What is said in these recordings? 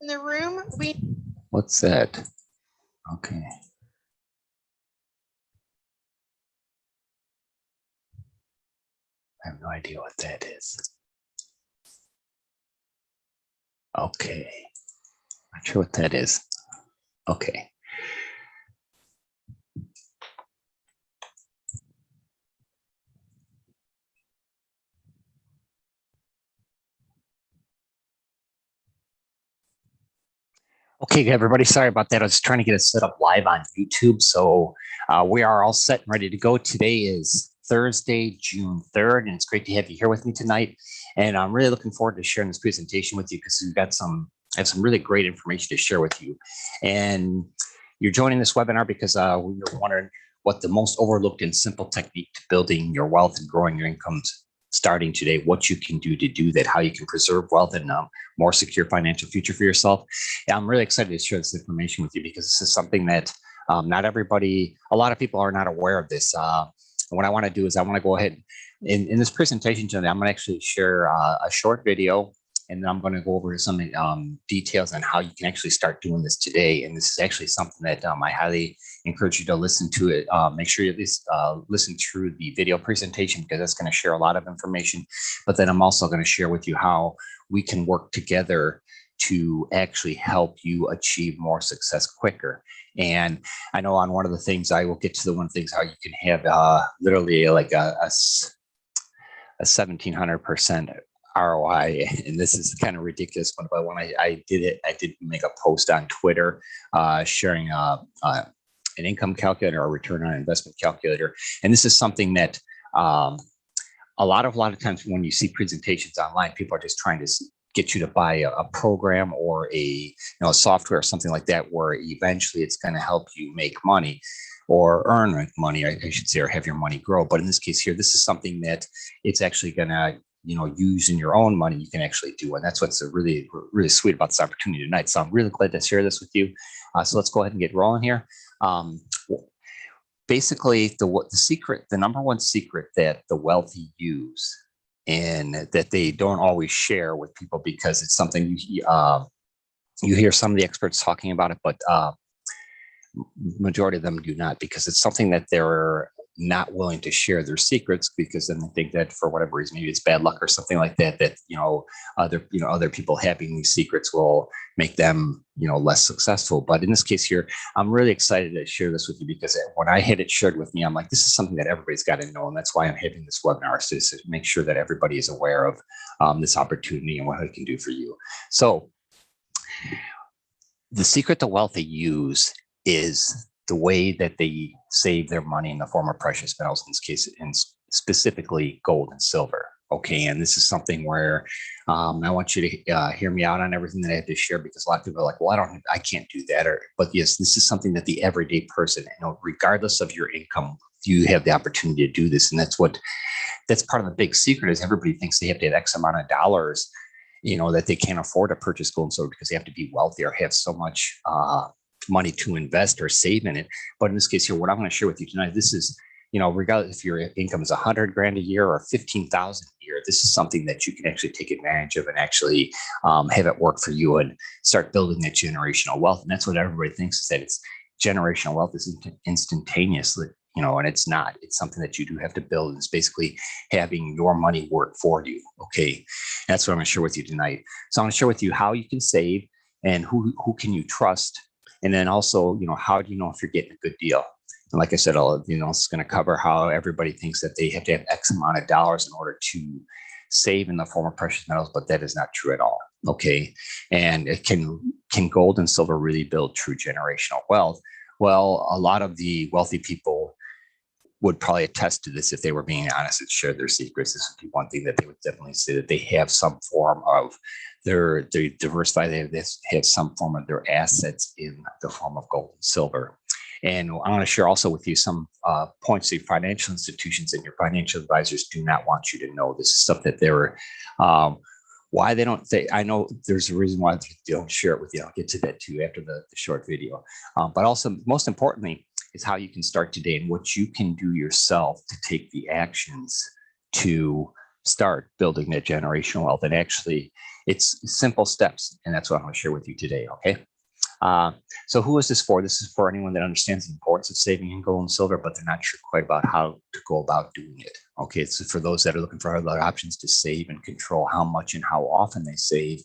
in the room. What's that? Okay. I have no idea what that is. Okay. Not sure what that is. Okay. Okay, everybody, sorry about that. I was trying to get it set up live on YouTube. So we are all set and ready to go. Today is Thursday, June 3rd, and it's great to have you here with me tonight. And I'm really looking forward to sharing this presentation with you because we've got I have some really great information to share with you. And you're joining this webinar because we were wondering what the most overlooked and simple technique to building your wealth and growing your incomes starting today, what you can do to do that, how you can preserve wealth and more secure financial future for yourself. And I'm really excited to share this information with you because this is something that not everybody, a lot of people are not aware of this. What I want to do is I want to go ahead in this presentation today, I'm going to actually share a short video, and then I'm going to go over some details on how you can actually start doing this today. And this is actually something that I highly encourage you to listen to it. Make sure you at least listen through the video presentation because that's going to share a lot of information. But then I'm also going to share with you how we can work together to actually help you achieve more success quicker. And I know on one of the things, I will get to the one things how you can have literally like a 1700% ROI, and this is kind of ridiculous, but when I did it, I did make a post on Twitter sharing an income calculator or return on investment calculator. And this is something that a lot of times when you see presentations online, people are just trying to get you to buy a program or a software or something like that, where eventually it's going to help you make money or earn money, I should say, or have your money grow. But in this case here, this is something that it's actually going to using your own money, you can actually do. And that's what's really, really sweet about this opportunity tonight. So I'm really glad to share this with you. So let's go ahead and get rolling here. Basically, the number one secret that the wealthy use and that they don't always share with people, because it's something you hear some of the experts talking about it, but majority of them do not, because it's something that they're not willing to share their secrets, because then they think that for whatever reason, maybe it's bad luck or something like that, that other people having these secrets will make them less successful. But in this case here, I'm really excited to share this with you, because when I had it shared with me, I'm like, this is something that everybody's got to know, and that's why I'm having this webinar, so to make sure that everybody is aware of this opportunity and what it can do for you. So the secret the wealthy use is the way that they save their money in the form of precious metals, in this case, and specifically gold and silver. Okay, and this is something where I want you to hear me out on everything that I have to share, because a lot of people are like, well, I can't do that. But yes, this is something that the everyday person, regardless of your income, you have the opportunity to do this. And that's part of the big secret, is everybody thinks they have to have X amount of dollars, that they can't afford to purchase gold and silver because they have to be wealthy or have so much money to invest or save in it. But in this case here, what I'm going to share with you tonight, this is, regardless if your income is 100 grand a year or 15,000 a year, this is something that you can actually take advantage of and actually have it work for you and start building that generational wealth. And that's what everybody thinks, is that it's generational wealth is instantaneously, and it's not. It's something that you do have to build. It's basically having your money work for you. Okay, that's what I'm going to share with you tonight. So I'm going to share with you how you can save and who can you trust. And then also, how do you know if you're getting a good deal? And like I said, it's going to cover how everybody thinks that they have to have X amount of dollars in order to save in the form of precious metals, but that is not true at all. Okay. And it can gold and silver really build true generational wealth? Well, a lot of the wealthy people would probably attest to this if they were being honest and share their secrets. This would be one thing that they would definitely say, that they have some form of they diversify, they have some form of their assets in the form of gold and silver. And I want to share also with you some points that financial institutions and your financial advisors do not want you to know. This is stuff that they're why they don't say. I know there's a reason why they don't share it with you. I'll get to that too after the short video. But also, most importantly, is how you can start today and what you can do yourself to take the actions to start building that generational wealth. And actually, It's simple steps, and that's what I'm going to share with you today. Okay. So who is this for? This is for anyone that understands the importance of saving in gold and silver, but they're not sure quite about how to go about doing it. Okay, it's for those that are looking for other options to save and control how much and how often they save.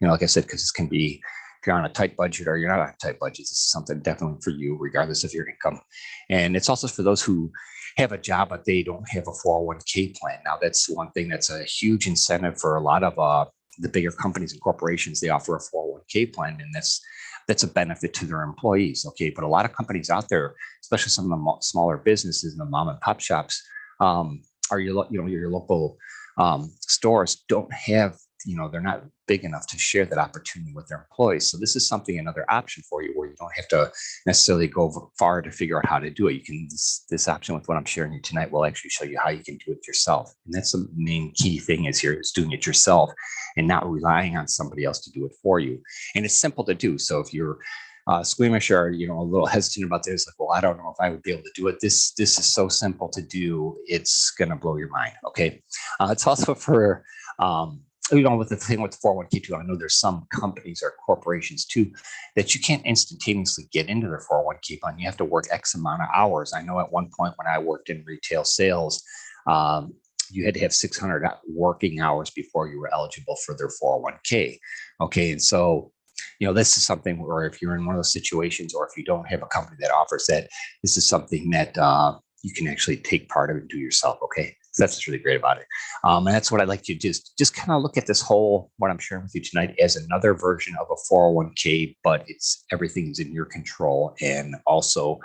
Like I said, because this can be, if you're on a tight budget or you're not on a tight budget, this is something definitely for you, regardless of your income. And it's also for those who have a job, but they don't have a 401k plan. Now, that's one thing that's a huge incentive for a lot of the bigger companies and corporations. They offer a 401k plan, and that's a benefit to their employees. Okay. But a lot of companies out there, especially some of the smaller businesses and the mom and pop shops, or your local stores don't have, they're not big enough to share that opportunity with their employees. So this is something, another option for you, where you don't have to necessarily go far to figure out how to do it. You can, this option with what I'm sharing you tonight will actually show you how you can do it yourself. And that's the main key thing is doing it yourself and not relying on somebody else to do it for you. And it's simple to do. So if you're squeamish or, a little hesitant about this, like, well, I don't know if I would be able to do it. This is so simple to do. It's going to blow your mind. Okay. It's also for, with the thing with the 401k, I know there's some companies or corporations too that you can't instantaneously get into their 401k fund. You have to work X amount of hours. I know at one point when I worked in retail sales, you had to have 600 working hours before you were eligible for their 401k. Okay. And so, this is something where if you're in one of those situations, or if you don't have a company that offers that, this is something that you can actually take part of and do yourself. Okay. So that's what's really great about it. And that's what I'd like to just kind of look at this whole, what I'm sharing with you tonight, as another version of a 401k, but everything's in your control. And also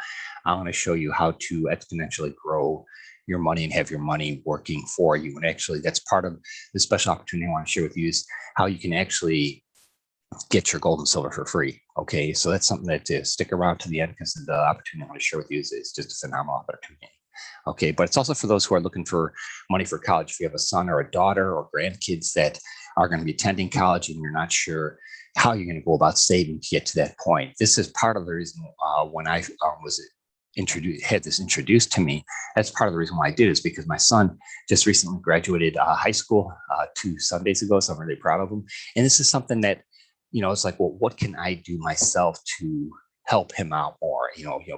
I'm going to show you how to exponentially grow your money and have your money working for you. And actually that's part of the special opportunity I want to share with you, is how you can actually get your gold and silver for free. Okay. So that's something that to stick around to the end, because the opportunity I want to share with you is just a phenomenal opportunity. Okay. But it's also for those who are looking for money for college. If you have a son or a daughter or grandkids that are going to be attending college and you're not sure how you're going to go about saving to get to that point, this is part of the reason when I had this introduced to me. That's part of the reason why I did, is because my son just recently graduated high school 2 Sundays ago. So I'm really proud of him. And this is something that, it's like, well, what can I do myself to help him out more?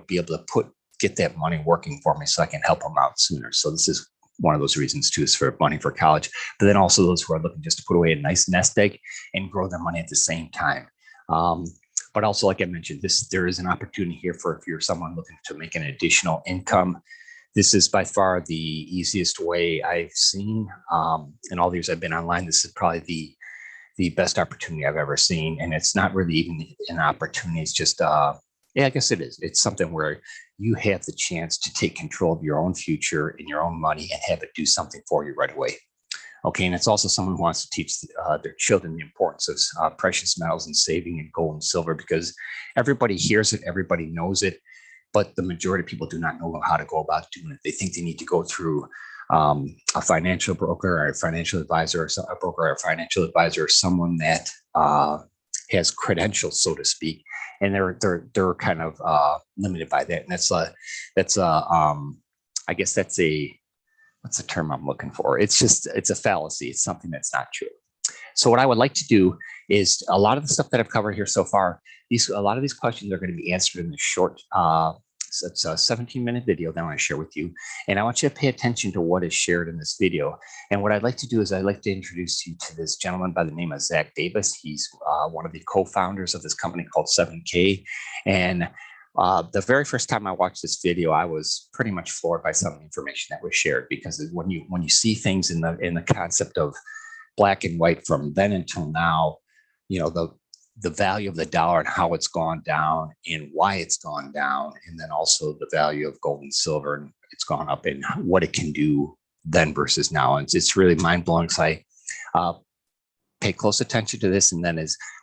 Be able to get that money working for me so I can help him out sooner. So this is one of those reasons too, is for money for college, but then also those who are looking just to put away a nice nest egg and grow their money at the same time. But also, like I mentioned, there is an opportunity here for if you're someone looking to make an additional income. This is by far the easiest way I've seen. In all the years I've been online, this is probably the best opportunity I've ever seen. And it's not really even an opportunity. It's just, I guess it is. It's something where you have the chance to take control of your own future and your own money and have it do something for you right away. Okay. And it's also someone who wants to teach their children the importance of precious metals and saving in gold and silver, because everybody hears it, everybody knows it, but the majority of people do not know how to go about doing it. They think they need to go through a financial broker or a financial advisor, or a broker or a financial advisor, or someone that has credentials, so to speak, and they're kind of limited by that. And I guess what's the term I'm looking for? It's a fallacy. It's something that's not true. So what I would like to do is, a lot of the stuff that I've covered here so far, a lot of these questions are going to be answered in the short. So it's a 17-minute video that I want to share with you. And I want you to pay attention to what is shared in this video. And what I'd like to do is I'd like to introduce you to this gentleman by the name of Zach Davis. He's one of the co-founders of this company called 7K. And the very first time I watched this video, I was pretty much floored by some of the information that was shared, because when you see things in the concept of black and white from then until now, the value of the dollar and how it's gone down and why it's gone down, and then also the value of gold and silver and it's gone up, and what it can do then versus now. And it's really mind blowing. So I pay close attention to this, and then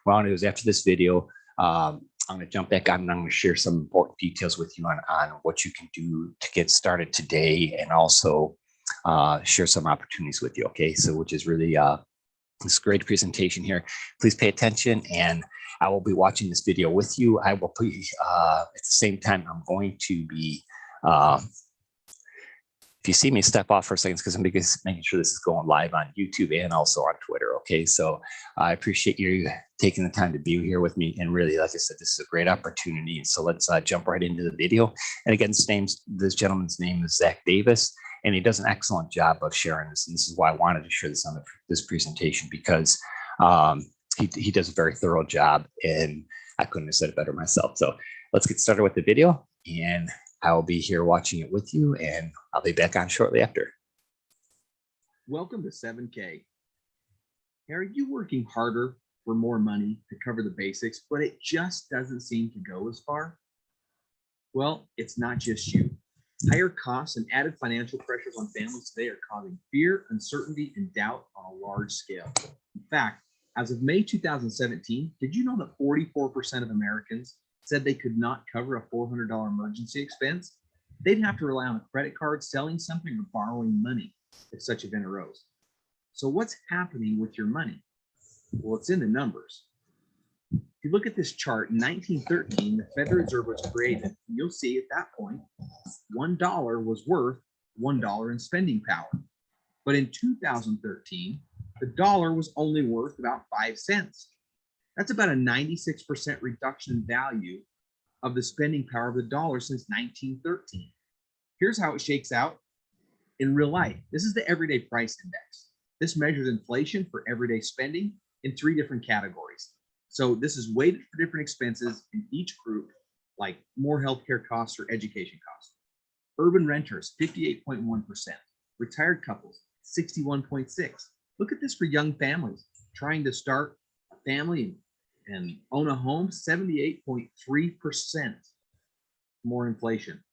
what I want to do is, after this video, I'm going to jump back on and I'm going to share some important details with you on what you can do to get started today, and also share some opportunities with you. Okay, so which is really this great presentation here. Please pay attention, and I will be watching this video with you. I will be, at the same time, I'm going to be, if if you see me step off for a second, because I'm making sure this is going live on YouTube and also on Twitter. Okay, so I appreciate you taking the time to be here with me. And really, like I said, this is a great opportunity. So let's jump right into the video. And again, this gentleman's name is Zach Davis, and he does an excellent job of sharing this. And this is why I wanted to share this on this presentation, because he does a very thorough job, and I couldn't have said it better myself. So let's get started with the video, and I'll be here watching it with you, and I'll be back on shortly after. Welcome to 7K. Are you working harder for more money to cover the basics, but it just doesn't seem to go as far? Well, it's not just you. Higher costs and added financial pressures on families today are causing fear, uncertainty, and doubt on a large scale. In fact, as of May 2017, did you know that 44% of Americans said they could not cover a $400 emergency expense? They'd have to rely on a credit card, selling something, or borrowing money if such event arose. So what's happening with your money? Well, it's in the numbers. If you look at this chart, in 1913, the Federal Reserve was created. You'll see at that point, $1 was worth $1 in spending power. But in 2013, the dollar was only worth about 5 cents. That's about a 96% reduction in value of the spending power of the dollar since 1913. Here's how it shakes out in real life. This is the Everyday Price Index. This measures inflation for everyday spending in 3 different categories. So this is weighted for different expenses in each group, like more healthcare costs or education costs. Urban renters, 58.1%. Retired couples, 61.6%. Look at this for young families trying to start a family and own a home, 78.3% more inflation.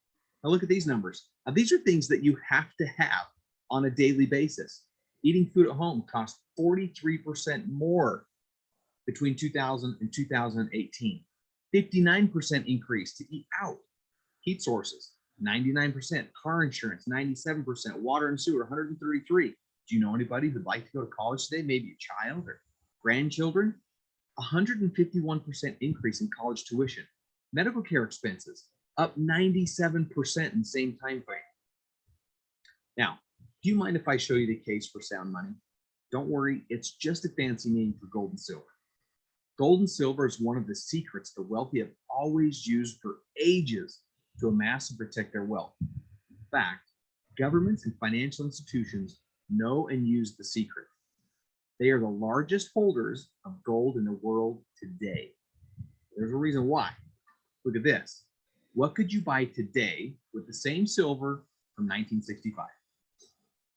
Now look at these numbers. Now these are things that you have to have on a daily basis. Eating food at home costs 43% more between 2000 and 2018. 59% increase to eat out. Heat sources, 99%. Car insurance, 97%. Water and sewer, 133%. Do you know anybody who'd like to go to college today? Maybe a child or grandchildren? 151% increase in college tuition. Medical care expenses up 97% in the same time frame. Now, do you mind if I show you the case for sound money? Don't worry, it's just a fancy name for gold and silver. Gold and silver is one of the secrets the wealthy have always used for ages to amass and protect their wealth. In fact, governments and financial institutions know and use the secret. They are the largest holders of gold in the world today. There's a reason why. Look at this. What could you buy today with the same silver from 1965?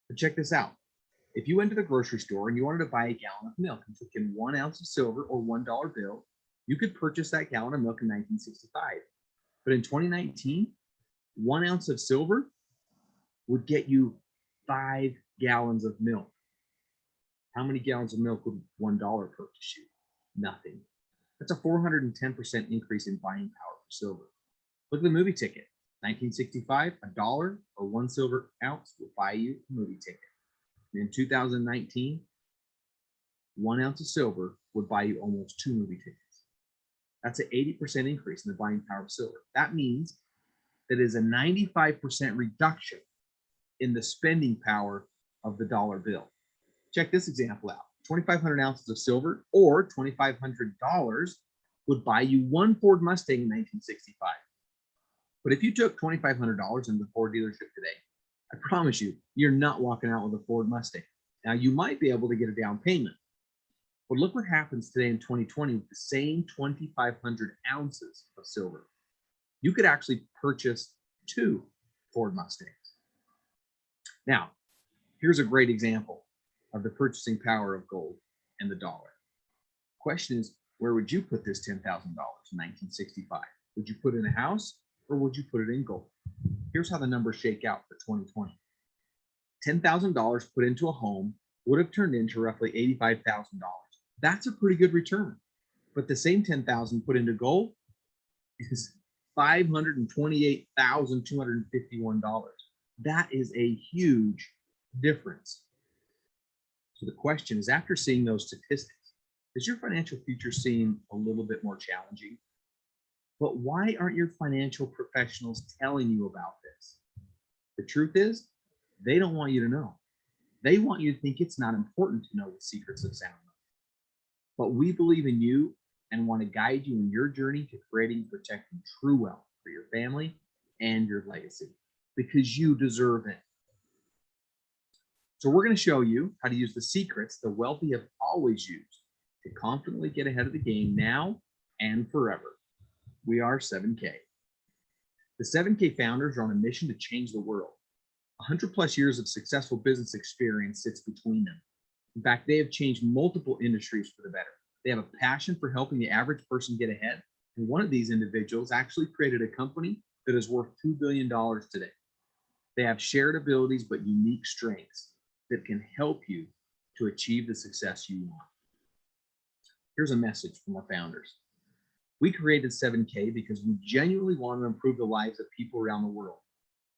But check this out. If you went to the grocery store and you wanted to buy a gallon of milk and took in 1 ounce of silver or $1 bill, you could purchase that gallon of milk in 1965. But in 2019, 1 ounce of silver would get you 5 gallons of milk. How many gallons of milk would $1 purchase you? Nothing. That's a 410% increase in buying power for silver. Look at the movie ticket. 1965, $1 or 1 silver ounce will buy you a movie ticket. And in 2019, 1 ounce of silver would buy you almost 2 movie tickets. That's an 80% increase in the buying power of silver. That means that is a 95% reduction in the spending power of the dollar bill. Check this example out. 2,500 ounces of silver or $2,500 would buy you 1 Ford Mustang in 1965. But if you took $2,500 into the Ford dealership today, I promise you, you're not walking out with a Ford Mustang. Now, you might be able to get a down payment, but look what happens today in 2020 with the same 2,500 ounces of silver. You could actually purchase 2 Ford Mustangs. Now, here's a great example of the purchasing power of gold and the dollar. Question is, where would you put this $10,000 in 1965? Would you put it in a house or would you put it in gold? Here's how the numbers shake out for 2020. $10,000 put into a home would have turned into roughly $85,000. That's a pretty good return. But the same $10,000 put into gold is $528,251. That is a huge difference. So the question is, after seeing those statistics, does your financial future seem a little bit more challenging? But why aren't your financial professionals telling you about this? The truth is, They don't want you to know. They want you to think it's not important to know the secrets of sound money. But we believe in you and want to guide you in your journey to creating and protecting true wealth for your family and your legacy, because you deserve it. So we're going to show you how to use the secrets the wealthy have always used to confidently get ahead of the game now and forever. We are 7K. The 7K founders are on a mission to change the world. 100 plus years of successful business experience sits between them. In fact, they have changed multiple industries for the better. They have a passion for helping the average person get ahead. And one of these individuals actually created a company that is worth $2 billion today. They have shared abilities, but unique strengths that can help you to achieve the success you want. Here's a message from our founders. We created 7K because we genuinely want to improve the lives of people around the world.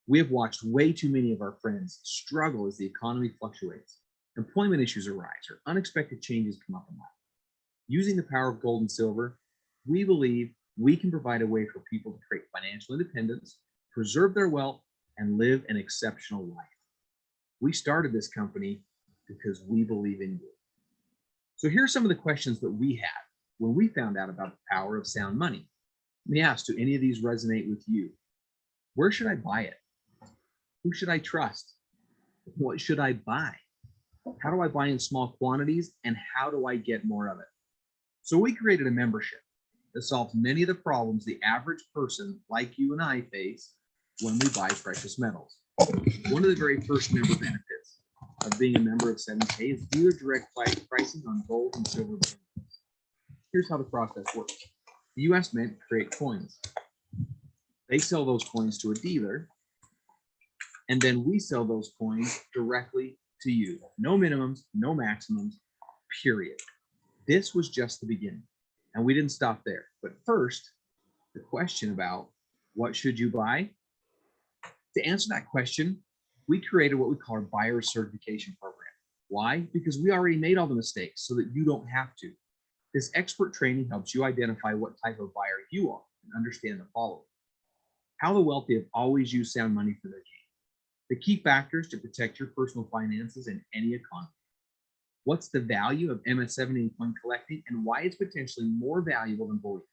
We have watched way too many of our friends struggle as the economy fluctuates, employment issues arise, or unexpected changes come up in life. Using the power of gold and silver, we believe we can provide a way for people to create financial independence, preserve their wealth, and live an exceptional life. We started this company because we believe in you. So here are some of the questions that we had when we found out about the power of sound money. Let me ask, do any of these resonate with you? Where should I buy it? Who should I trust? What should I buy? How do I buy in small quantities, and how do I get more of it? So we created a membership that solves many of the problems the average person like you and I face when we buy precious metals. One of the very first member benefits of being a member of 7K is dealer direct pricing on gold and silver bullion. Here's how the process works. The US Mint create coins. They sell those coins to a dealer, and then we sell those coins directly to you. No minimums, no maximums, period. This was just the beginning, and we didn't stop there. But first, the question about what should you buy? To answer that question, we created what we call our buyer certification program. Why? Because we already made all the mistakes so that you don't have to. This expert training helps you identify what type of buyer you are and understand the following. How the wealthy have always used sound money for their gain. The key factors to protect your personal finances in any economy. What's the value of MS-70 coin collecting and why it's potentially more valuable than bullion?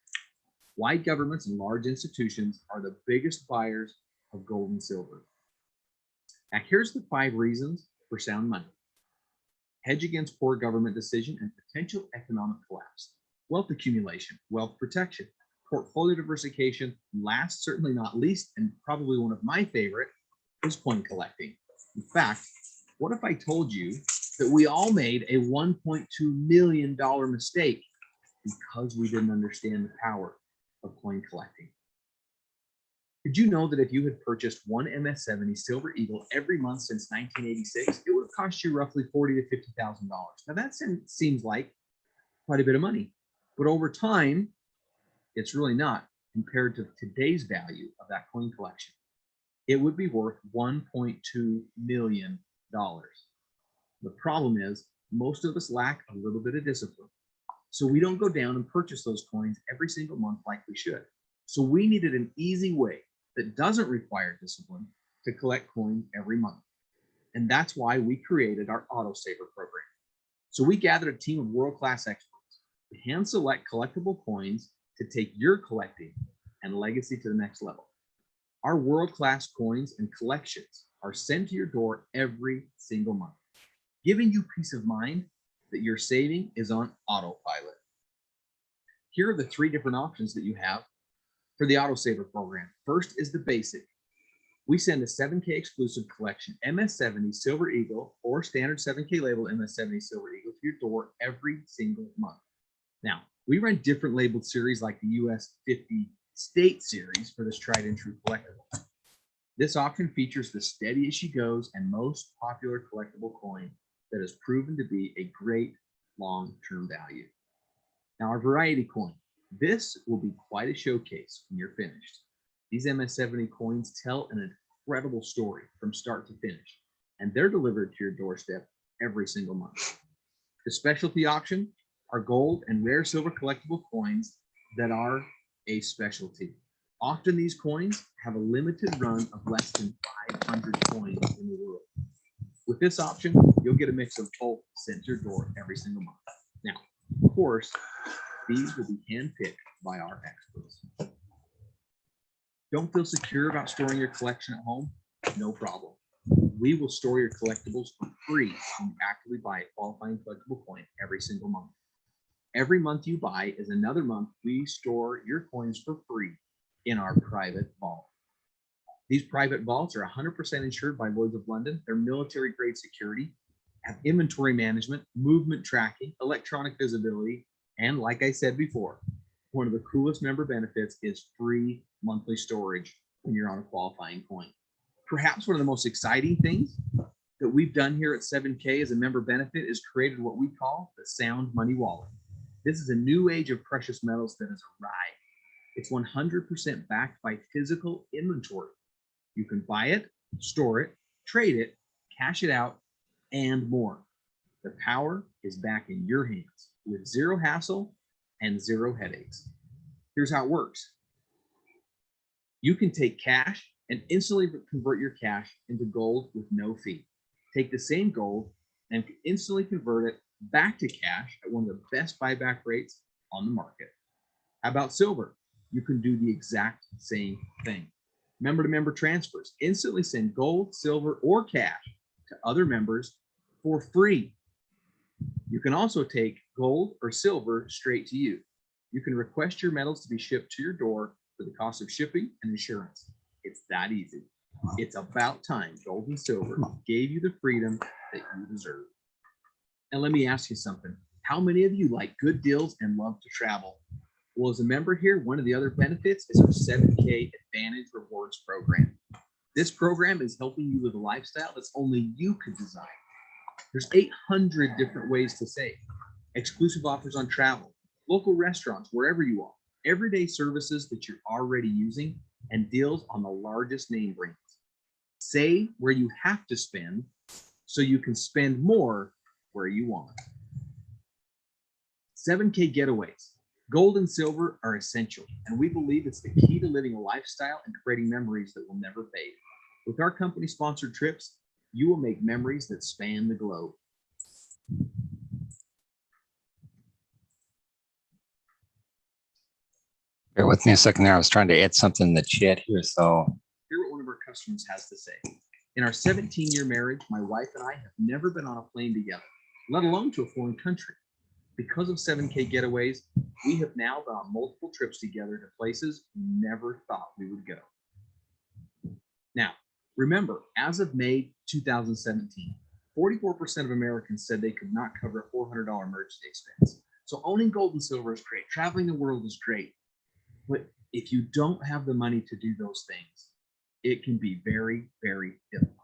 Why governments and large institutions are the biggest buyers of gold and silver. Now, here's the 5 reasons for sound money. Hedge against poor government decision and potential economic collapse. Wealth accumulation, wealth protection, portfolio diversification, last, certainly not least, and probably one of my favorite, is coin collecting. In fact, what if I told you that we all made a $1.2 million mistake because we didn't understand the power of coin collecting? Did you know that if you had purchased one MS-70 Silver Eagle every month since 1986, it would have cost you roughly $40,000 to $50,000? Now that seems like quite a bit of money, but over time, it's really not compared to today's value of that coin collection. It would be worth $1.2 million. The problem is most of us lack a little bit of discipline. So we don't go down and purchase those coins every single month like we should. So we needed an easy way that doesn't require discipline to collect coins every month. And that's why we created our Auto Saver program. So we gathered a team of world-class experts to hand select collectible coins to take your collecting and legacy to the next level. Our world-class coins and collections are sent to your door every single month, giving you peace of mind that your saving is on autopilot. Here are the 3 different options that you have for the Auto Saver program. First is the basic. We send a 7K exclusive collection, MS-70 Silver Eagle or standard 7K label MS-70 Silver Eagle to your door every single month. Now, we run different labeled series like the US 50 State Series for this tried and true collectible. This option features the steady as she goes and most popular collectible coin that has proven to be a great long-term value. Now, our variety coin. This will be quite a showcase when you're finished. These MS-70 coins tell an incredible story from start to finish, and they're delivered to your doorstep every single month. The specialty option are gold and rare silver collectible coins that are a specialty. Often these coins have a limited run of less than 500 coins in the world. With this option, you'll get a mix of both sent to your door every single month. Now, of course, these will be handpicked by our experts. Don't feel secure about storing your collection at home? No problem. We will store your collectibles for free when you actively buy a qualifying collectible coin every single month. Every month you buy is another month we store your coins for free in our private vault. These private vaults are 100% insured by Lloyd's of London. They're military grade security, have inventory management, movement tracking, electronic visibility, and like I said before, one of the coolest member benefits is free monthly storage when you're on a qualifying coin. Perhaps one of the most exciting things that we've done here at 7K as a member benefit is created what we call the Sound Money Wallet. This is a new age of precious metals that has arrived. It's 100% backed by physical inventory. You can buy it, store it, trade it, cash it out, and more. The power is back in your hands with zero hassle and zero headaches. Here's how it works. You can take cash and instantly convert your cash into gold with no fee. Take the same gold and instantly convert it back to cash at one of the best buyback rates on the market. How about silver? You can do the exact same thing. Member to member transfers. Instantly send gold, silver, or cash to other members for free. You can also take gold or silver straight to you. You can request your metals to be shipped to your door for the cost of shipping and insurance. It's that easy. It's about time gold and silver gave you the freedom that you deserve. And let me ask you something. How many of you like good deals and love to travel? Well, as a member here, one of the other benefits is our 7K Advantage Rewards program. This program is helping you live a lifestyle that's only you could design. There's 800 different ways to save. Exclusive offers on travel, local restaurants, wherever you are, everyday services that you're already using, and deals on the largest name brands. Save where you have to spend so you can spend more where you want. 7K getaways. Gold and silver are essential, and we believe it's the key to living a lifestyle and creating memories that will never fade. With our company sponsored trips, you will make memories that span the globe. Bear with me a second there. I was trying to add something in the chat here. So Hear what one of our customers has to say. In our 17-year marriage, my wife and I have never been on a plane together, let alone to a foreign country. Because of 7K getaways, we have now been on multiple trips together to places we never thought we would go. Now, remember, as of May 2017, 44% of Americans said they could not cover a $400 emergency expense. So owning gold and silver is great. Traveling the world is great. But if you don't have the money to do those things, it can be very, very difficult.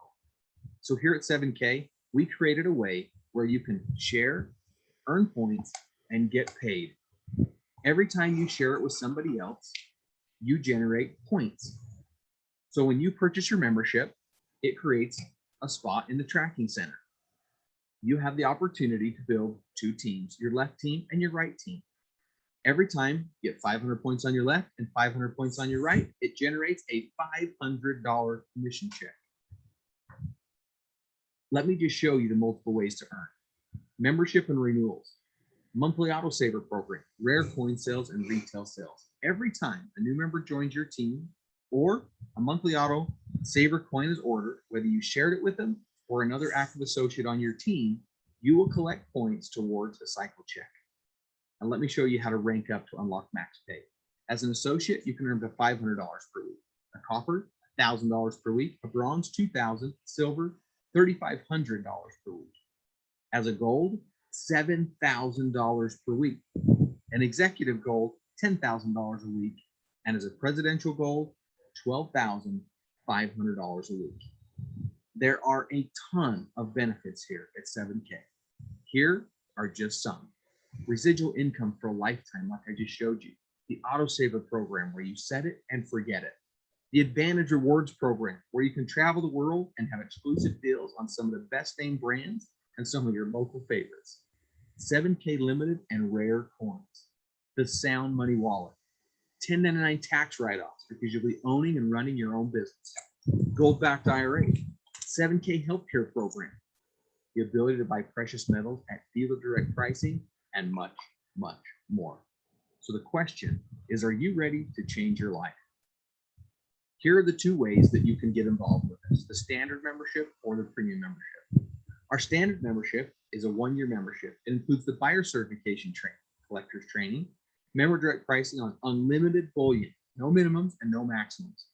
So here at 7K, we created a way where you can share, earn points, and get paid. Every time you share it with somebody else, you generate points. So when you purchase your membership, it creates a spot in the tracking center. You have the opportunity to build two teams, your left team and your right team. Every time you get 500 points on your left and 500 points on your right, it generates a $500 commission check. Let me just show you the multiple ways to earn. Membership and renewals, monthly autosaver program, rare coin sales, and retail sales. Every time a new member joins your team or a monthly auto saver coin is ordered, whether you shared it with them or another active associate on your team, you will collect points towards a cycle check. And let me show you how to rank up to unlock max pay. As an associate, you can earn up to $500 per week. A copper, $1,000 per week. A bronze, $2,000. Silver, $3,500 per week. As a gold, $7,000 per week. An executive gold, $10,000 a week. And as a presidential gold, $12,500 a week. There are a ton of benefits here at 7K. Here are just some. Residual income for a lifetime, like I just showed you. The autosaver program, where you set it and forget it. The Advantage Rewards program, where you can travel the world and have exclusive deals on some of the best name brands and some of your local favorites. 7K limited and rare coins. The Sound Money Wallet. 1099 tax write-offs because you'll be owning and running your own business, gold-backed IRA, 7K healthcare program, the ability to buy precious metals at dealer direct pricing, and much, much more. So the question is, are you ready to change your life? Here are the two ways that you can get involved with us: the standard membership or the premium membership. Our standard membership is a 1-year membership. It includes the buyer certification training, collector's training, member direct pricing on unlimited bullion, no minimums and no maximums,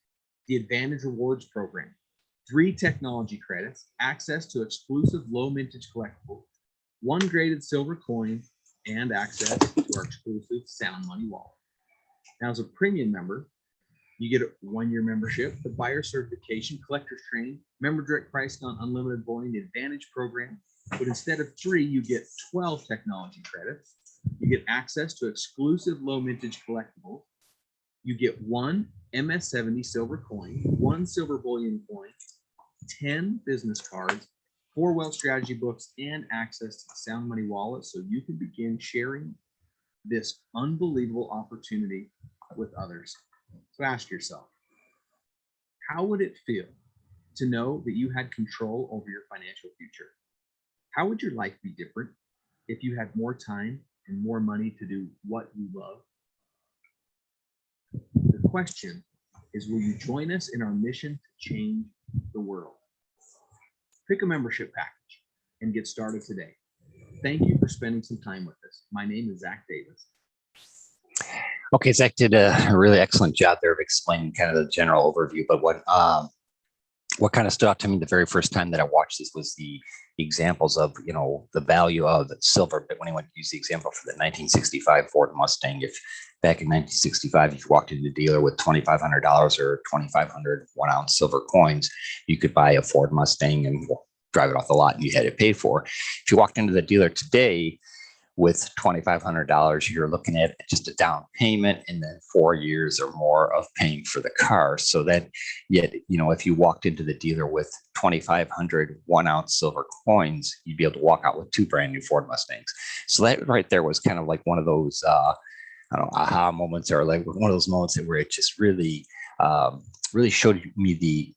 the Advantage Rewards program, 3 technology credits, access to exclusive low mintage collectibles, 1 graded silver coin, and access to our exclusive Sound Money wallet. Now, as a premium member, you get a 1-year membership, the buyer certification, collector's training, member direct pricing on unlimited bullion, the Advantage program. But instead of 3, you get 12 technology credits. You get access to exclusive low mintage collectibles. You get 1 MS-70 silver coin, 1 silver bullion coin, 10 business cards, 4 wealth strategy books, and access to the Sound Money wallet, so you can begin sharing this unbelievable opportunity with others. So ask yourself, how would it feel to know that you had control over your financial future? How would your life be different if you had more time and more money to do what you love? The question is, will you join us in our mission to change the world? Pick a membership package and get started today. Thank you for spending some time with us. My name is Zach Davis. Okay, Zach did a really excellent job there of explaining kind of the general overview, but what kind of stood out to me the very first time that I watched this was the examples of, the value of silver. But when he went to use the example for the 1965 Ford Mustang, if back in 1965, if you walked into the dealer with $2,500 or 2,500 1-ounce silver coins, you could buy a Ford Mustang and drive it off the lot and you had it paid for. If you walked into the dealer today with $2,500, you're looking at just a down payment and then 4 years or more of paying for the car. So that yet, if you walked into the dealer with 2,500 1-ounce silver coins, you'd be able to walk out with 2 brand new Ford Mustangs. So that right there was kind of like one of those, aha moments, or like one of those moments where it just really, really showed me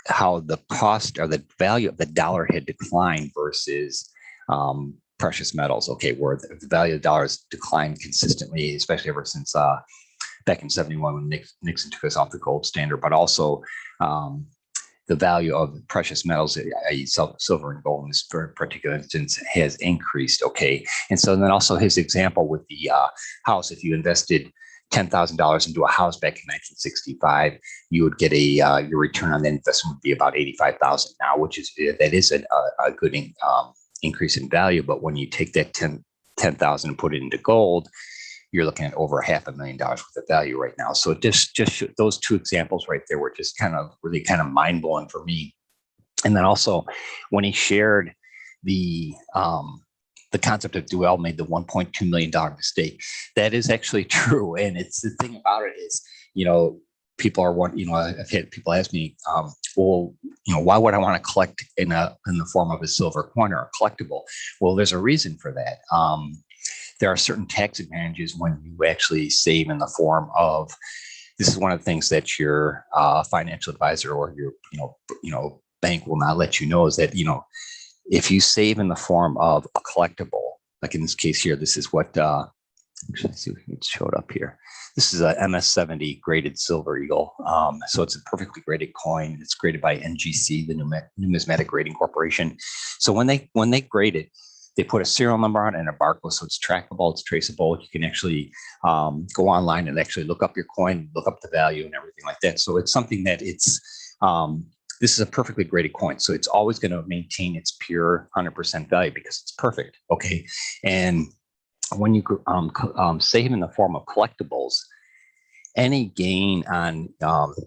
how the cost or the value of the dollar had declined versus, precious metals, okay, where the value of the dollar has declined consistently, especially ever since back in 71 when Nixon took us off the gold standard, but also the value of precious metals, i.e. silver and gold in this particular instance, has increased, okay? And so then also his example with the house, if you invested $10,000 into a house back in 1965, you would get your return on the investment would be about $85,000 now, which is a good increase in value. But when you take that 10,000 and put it into gold, you're looking at over $500,000 worth of value right now. So it just those 2 examples right there were just really mind blowing for me. And then also when he shared the concept of Duell made the $1.2 million mistake, that is actually true. And it's the thing about it is, people are I've had people ask me, why would I want to collect in the form of a silver coin or a collectible? Well, there's a reason for that. There are certain tax advantages when you actually save in the form of, this is one of the things that your financial advisor or your bank will not let you know, is that if you save in the form of a collectible, like in this case here, this is what actually, let's see if it showed up here. This is a MS-70 graded silver eagle. So it's a perfectly graded coin. It's graded by NGC, the Numismatic Grading Corporation. So when they grade it, they put a serial number on it and a barcode, so it's trackable, it's traceable. You can actually go online and actually look up your coin, look up the value and everything like that. So it's something that this is a perfectly graded coin. So it's always going to maintain its pure 100% value because it's perfect. Okay. And when you save in the form of collectibles, any gain on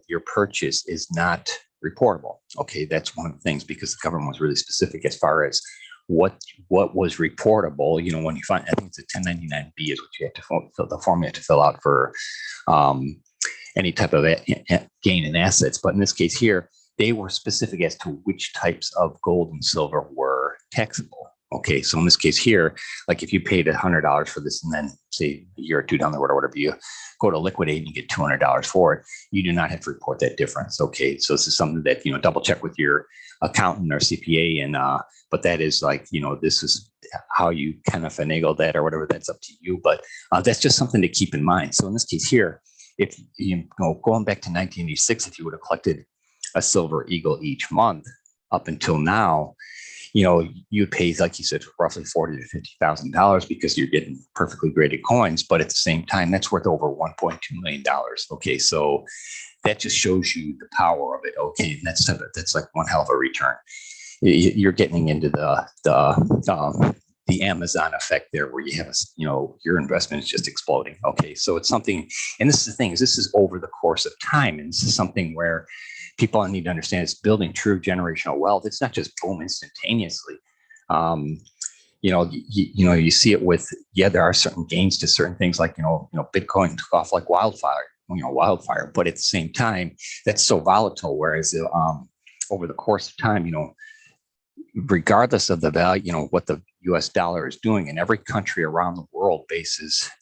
your purchase is not reportable. Okay, that's one of the things, because the government was really specific as far as what was reportable. When you find, I think it's a 1099-B is what you have to fill the form you have to fill out for any type of gain in assets. But in this case here, they were specific as to which types of gold and silver were taxable. Okay, so in this case here, like if you paid $100 for this and then say a year or two down the road or whatever, you go to liquidate and you get $200 for it, you do not have to report that difference. Okay, so this is something that, double check with your accountant or CPA, and but that is like, this is how you kind of finagle that or whatever. That's up to you, but that's just something to keep in mind. So in this case here, if going back to 1986, if you would have collected a silver eagle each month up until now, you'd pay, like you said, roughly $40,000 to $50,000 because you're getting perfectly graded coins. But at the same time, that's worth over $1.2 million. Okay, so that just shows you the power of it. Okay, and that's like one hell of a return. You're getting into the Amazon effect there, where you have your investment is just exploding. Okay, so it's something, and this is the thing, is this is over the course of time, and this is something where people need to understand it's building true generational wealth. It's not just boom instantaneously. You see it with, there are certain gains to certain things, like Bitcoin took off like wildfire, but at the same time, that's so volatile. Whereas over the course of time, regardless of the value, what the US dollar is doing, in every country around the world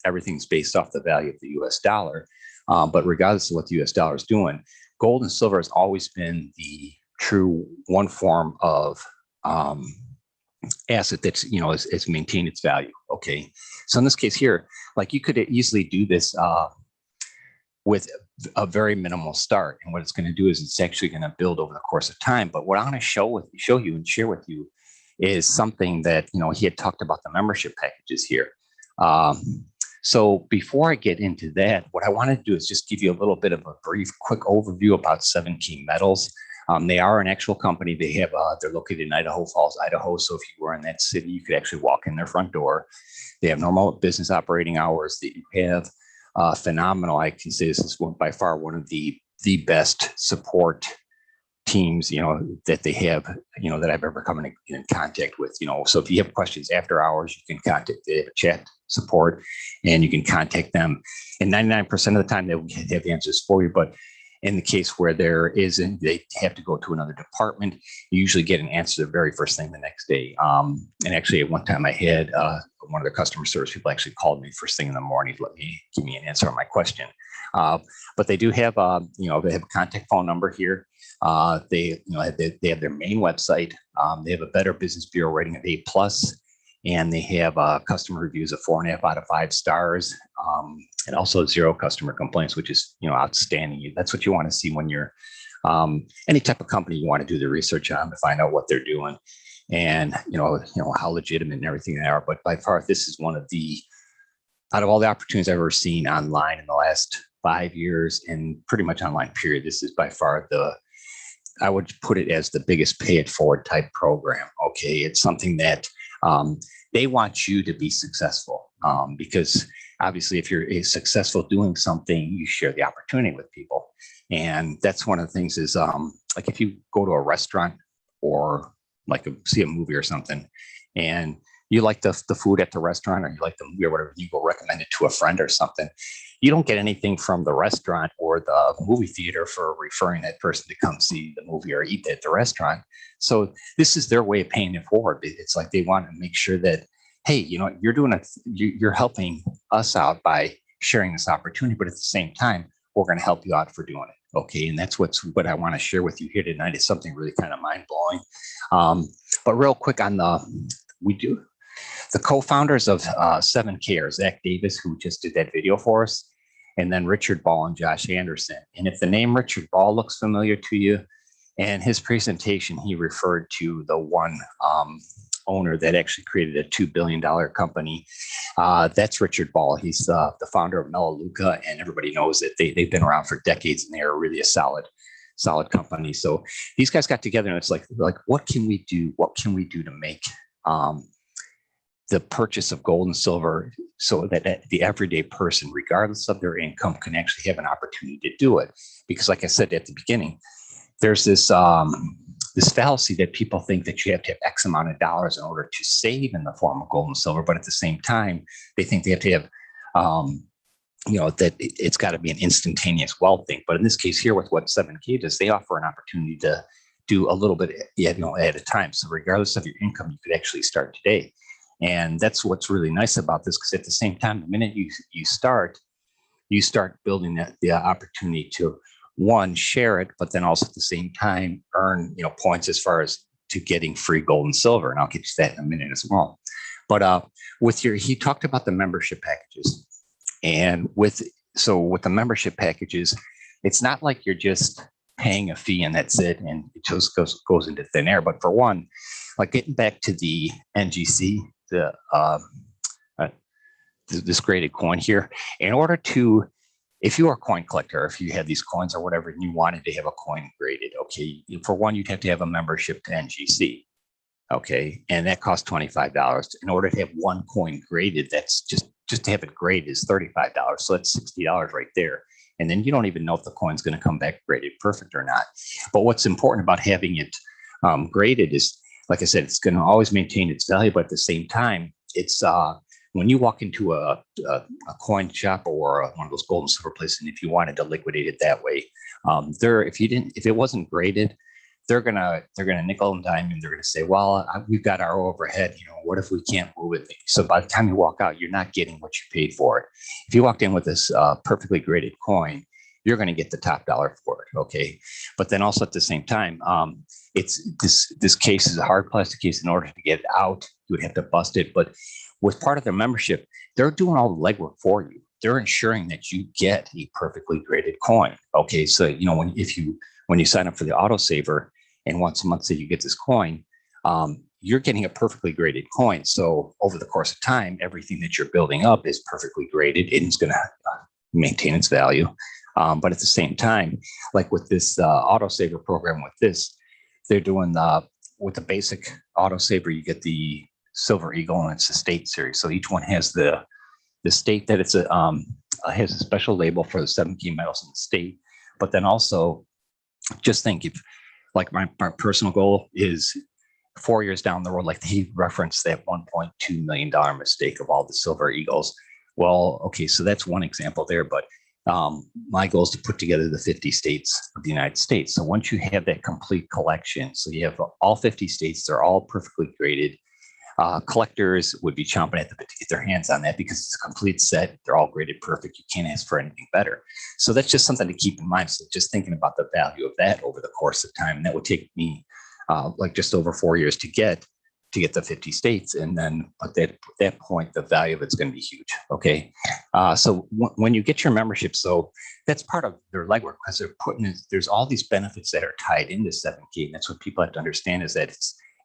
everything's based off the value of the US dollar. But regardless of what the US dollar is doing, gold and silver has always been the true one form of asset that's, it's maintained its value. Okay. So in this case here, like you could easily do this with a very minimal start. And what it's going to do is it's actually going to build over the course of time. But what I want to show you and share with you is something that, he had talked about, the membership packages here. So before I get into that, what I want to do is just give you a little bit of a brief, quick overview about 7K Metals. They are an actual company. They're located in Idaho Falls, Idaho. So if you were in that city, you could actually walk in their front door. They have normal business operating hours. They have phenomenal. I can say this is by far one of the best support teams, that they have, that I've ever come in contact with. So if you have questions after hours, you can contact. They have a chat support, and you can contact them. And 99% of the time, they will have answers for you. But in the case where there isn't, they have to go to another department. You usually get an answer the very first thing the next day. And actually, at one time, I had one of the customer service people actually called me first thing in the morning to give me an answer on my question. But they do have, they have a contact phone number here. They have their main website. They have a Better Business Bureau rating of A+, and they have customer reviews of 4.5 out of 5 stars, and also 0 customer complaints, which is outstanding. That's what you want to see when you're any type of company you want to do the research on to find out what they're doing, and how legitimate and everything they are. But by far, this is one of out of all the opportunities I've ever seen online in the last 5 years, and pretty much online period, this is by far I would put it as the biggest pay it forward type program. Okay, it's something that they want you to be successful, because obviously if you're successful doing something, you share the opportunity with people. And that's one of the things is like if you go to a restaurant or like see a movie or something, and you like the food at the restaurant, or you like the movie or whatever, you go recommend it to a friend or something. You don't get anything from the restaurant or the movie theater for referring that person to come see the movie or eat at the restaurant. So this is their way of paying it forward. It's like they want to make sure that, hey, you're helping us out by sharing this opportunity, but at the same time, we're going to help you out for doing it. Okay, and that's what I want to share with you here tonight, is something really kind of mind blowing. But real quick on the co-founders of 7K are Zach Davis, who just did that video for us, and then Richard Ball and Josh Anderson. And if the name Richard Ball looks familiar to you, and his presentation, he referred to the one owner that actually created a $2 billion company. That's Richard Ball. He's the founder of Melaleuca, and everybody knows that they've been around for decades, and they're really a solid company. So these guys got together, and it's like, what can we do? What can we do to make the purchase of gold and silver so that the everyday person, regardless of their income, can actually have an opportunity to do it? Because like I said at the beginning, there's this fallacy that people think that you have to have X amount of dollars in order to save in the form of gold and silver. But at the same time, they think they have to have, that it's got to be an instantaneous wealth thing. But in this case here, with what 7K does, they offer an opportunity to do a little bit, at a time. So regardless of your income, you could actually start today. And that's what's really nice about this, because at the same time, the minute you start building the opportunity to, one, share it, but then also at the same time earn points as far as to getting free gold and silver. And I'll get to that in a minute as well. But he talked about the membership packages, and with the membership packages, it's not like you're just paying a fee and that's it, and it just goes into thin air. But for one, like getting back to the NGC, this graded coin here, in order to, if you are a coin collector, if you have these coins or whatever, and you wanted to have a coin graded, okay, for one, you'd have to have a membership to NGC. Okay, and that costs $25. In order to have one coin graded, that's just to have it graded is $35. So that's $60 right there. And then you don't even know if the coin's going to come back graded perfect or not. But what's important about having it graded is, like I said, it's going to always maintain its value, but at the same time, it's when you walk into a coin shop or one of those gold and silver places, and if you wanted to liquidate it that way, if it wasn't graded, they're gonna nickel and dime, and they're gonna say, well, we've got our overhead. What if we can't move it? So by the time you walk out, you're not getting what you paid for it. If you walked in with this perfectly graded coin, you're going to get the top dollar for it. Okay, but then also at the same time, it's this case is a hard plastic case. In order to get it out, you would have to bust it. But with part of their membership, they're doing all the legwork for you. They're ensuring that you get a perfectly graded coin. Okay, so when you sign up for the autosaver and once a month say you get this coin, you're getting a perfectly graded coin. So over the course of time, everything that you're building up is perfectly graded and it's going to maintain its value. But at the same time, like with this autosaver program, they're doing with the basic autosaver, you get the Silver Eagle, and it's the state series. So each one has the state that it's has a special label for the 7 key metals in the state. But then also, just think, if like my personal goal is 4 years down the road, like he referenced that $1.2 million mistake of all the Silver Eagles. Well, okay, so that's one example there, but my goal is to put together the 50 states of the United States. So once you have that complete collection, so you have all 50 states, they're all perfectly graded. Collectors would be chomping at the bit to get their hands on that because it's a complete set. They're all graded perfect. You can't ask for anything better. So that's just something to keep in mind. So just thinking about the value of that over the course of time, and that would take me like just over 4 years to get the 50 states. And then at that point, the value of it's going to be huge. Okay. So when you get your membership, so that's part of their legwork, because they're there's all these benefits that are tied into 7K. And that's what people have to understand, is that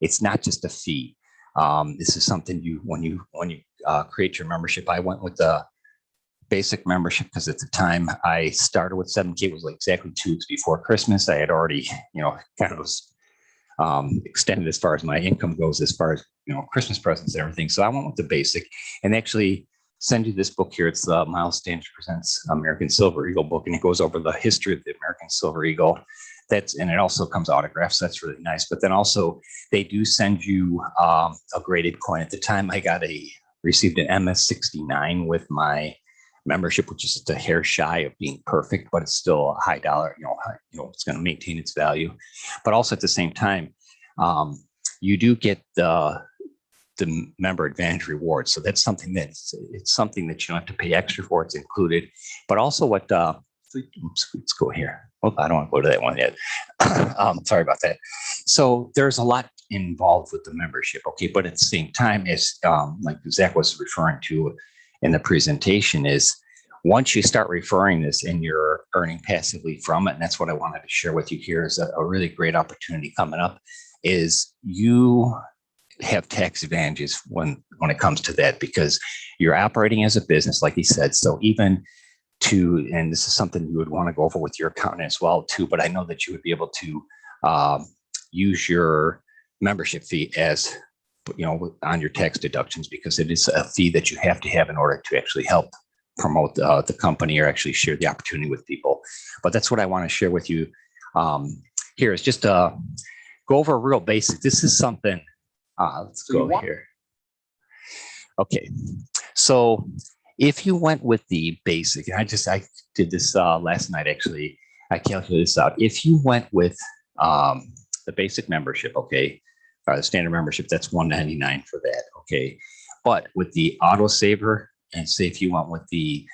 it's not just a fee. This is something when you create your membership. I went with the basic membership because at the time I started with 7K, it was like exactly 2 weeks before Christmas. I had already, kind of was extended as far as my income goes, as far as Christmas presents and everything. So I went with the basic, and actually send you this book here. It's the Miles Standish Presents American Silver Eagle book, and it goes over the history of the American Silver Eagle. And it also comes autographed, so that's really nice. But then also they do send you a graded coin. At the time, I received an MS69 with my membership, which is just a hair shy of being perfect, but it's still a high dollar. It's going to maintain its value. But also at the same time, you do get the member advantage reward. So that's something it's something that you don't have to pay extra for. It's included. But also what let's go here. Oh, I don't want to go to that one yet. Sorry about that. So there's a lot involved with the membership. Okay. But at the same time, as like Zach was referring to in the presentation, is once you start referring this and you're earning passively from it, and that's what I wanted to share with you here, is a really great opportunity coming up, is you have tax advantages when it comes to that, because you're operating as a business, like he said. So even and this is something you would want to go over with your accountant as well too, but I know that you would be able to use your membership fee as on your tax deductions, because it is a fee that you have to have in order to actually help promote the company or actually share the opportunity with people. But that's what I want to share with you here, is just go over real basic. This is something, let's go here. Okay, so if you went with the basic, and I did this last night, actually, I calculated this out. If you went with the basic membership, okay, or the standard membership, that's $199 for that, okay. But with the autosaver, and say if you went with the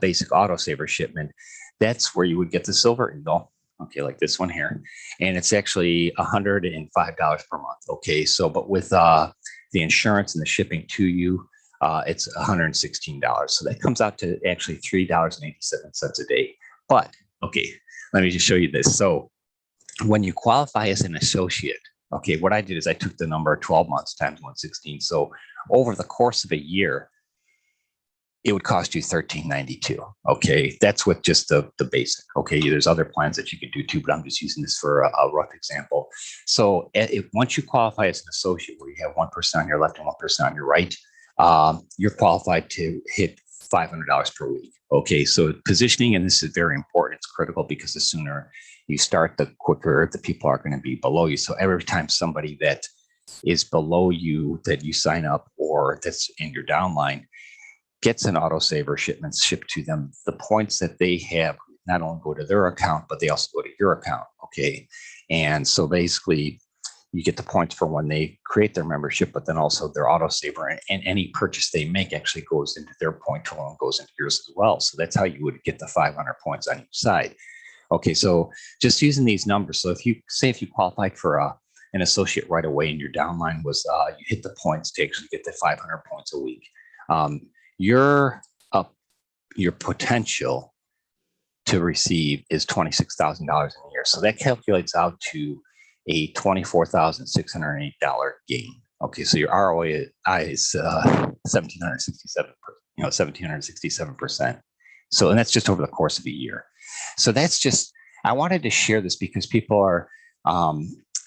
basic autosaver shipment, that's where you would get the Silver Eagle, okay, like this one here, and it's actually $105 per month, okay. So, but with the insurance and the shipping to you, it's $116. So that comes out to actually $3.87 a day. But okay, let me just show you this. So when you qualify as an associate, okay, what I did is I took the number 12 months times 116. So over the course of a year, it would cost you $13.92. Okay, that's with just the basic. Okay, there's other plans that you could do too, but I'm just using this for a rough example. So once you qualify as an associate, where you have 1% on your left and 1% on your right, you're qualified to hit $500 per week. Okay, so positioning, and this is very important, it's critical, because the sooner you start, the quicker the people are going to be below you. So every time somebody that is below you that you sign up, or that's in your downline, gets an autosaver shipment shipped to them, the points that they have not only go to their account, but they also go to your account. Okay, and so basically you get the points for when they create their membership, but then also their autosaver, and any purchase they make actually goes into their point total and goes into yours as well. So that's how you would get the 500 points on each side. Okay, so just using these numbers. So if you qualified for an associate right away, and your downline was you hit the points to actually get the 500 points a week, your potential to receive is $26,000 in a year. So that calculates out to a $24,608 gain. Okay, so your ROI is 1,767%. So, and that's just over the course of a year. So that's just, I wanted to share this because people are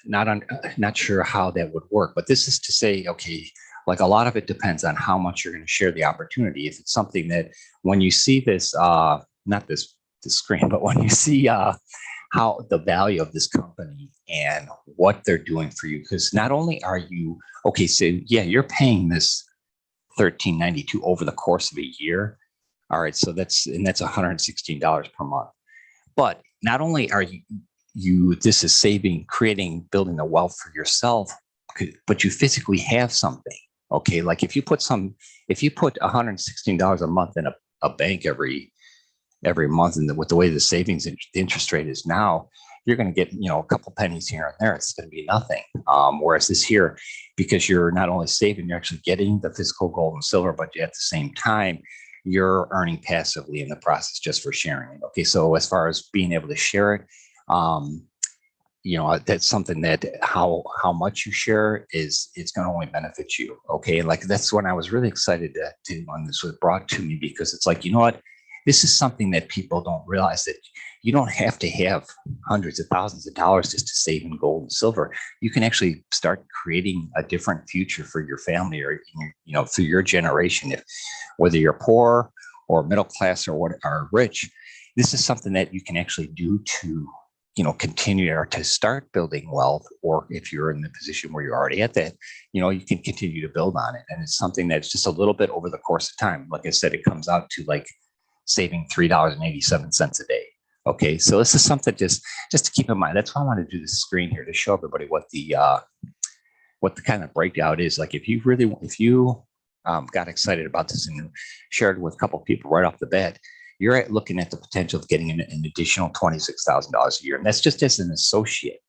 not sure how that would work. But this is to say, okay, like a lot of it depends on how much you're going to share the opportunity. If it's something that when you see this, not this screen, but when you see how the value of this company and what they're doing for you, because not only are you, okay, so yeah, you're paying this $13.92 over the course of a year. All right, so that's $116 per month. But not only are this is building the wealth for yourself, but you physically have something. Okay, like if you put $116 a month in a bank every month, and with the way the savings interest rate is now, you're going to get a couple pennies here and there. It's going to be nothing. Whereas this here, because you're not only saving, you're actually getting the physical gold and silver, but at the same time, you're earning passively in the process just for sharing it. Okay, so as far as being able to share it, that's something that how much you share it's going to only benefit you. Okay, like that's when I was really excited when this was brought to me, because it's like, you know what, this is something that people don't realize, that you don't have to have hundreds of thousands of dollars just to save in gold and silver. You can actually start creating a different future for your family, or through your generation. Whether you're poor or middle class or rich, this is something that you can actually do to continue or to start building wealth. Or if you're in the position where you're already at that, you can continue to build on it. And it's something that's just a little bit over the course of time. Like I said, it comes out to like saving $3.87 a day. Okay, so this is something just to keep in mind. That's why I want to do this screen here, to show everybody what the kind of breakdown is. Like if you got excited about this and shared with a couple of people right off the bat, you're looking at the potential of getting an additional $26,000 a year. And that's just as an associate.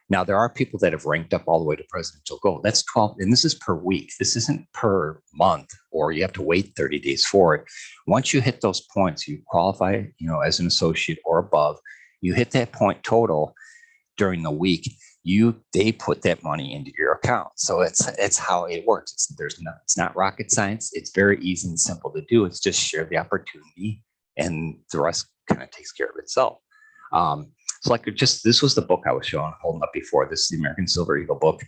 Now, there are people that have ranked up all the way to presidential gold. That's 12, and this is per week. This isn't per month, or you have to wait 30 days for it. Once you hit those points, you qualify, as an associate or above, you hit that point total during the week, they put that money into your account. So it's how it works. It's not rocket science. It's very easy and simple to do. It's just share the opportunity, and the rest kind of takes care of itself. So like this was the book I was holding up before. This is the American Silver Eagle book.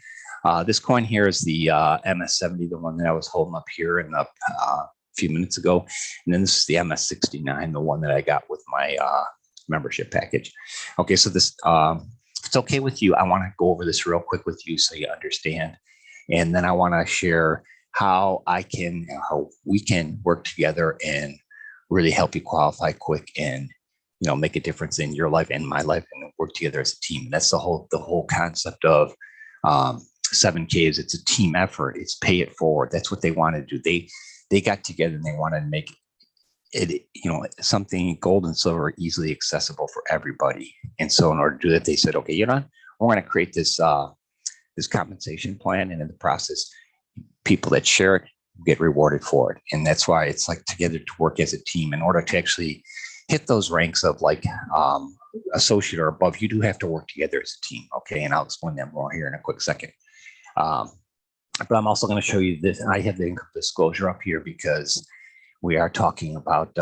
This coin here is the MS-70, the one that I was holding up here in a few minutes ago. And then this is the MS-69, the one that I got with my membership package. Okay, so this, if it's okay with you, I want to go over this real quick with you so you understand. And then I want to share how we can work together and really help you qualify quick and make a difference in your life and my life, and work together as a team. That's the whole concept of 7K is it's a team effort. It's pay it forward. That's what they want to do. They got together and they want to make it, something gold and silver easily accessible for everybody. And so in order to do that, they said, okay, we're going to create this this compensation plan, and in the process, people that share it get rewarded for it. And that's why it's like together to work as a team. In order to actually hit those ranks of like associate or above, you do have to work together as a team. Okay. And I'll explain that more here in a quick second. But I'm also going to show you this. And I have the income disclosure up here because we are talking about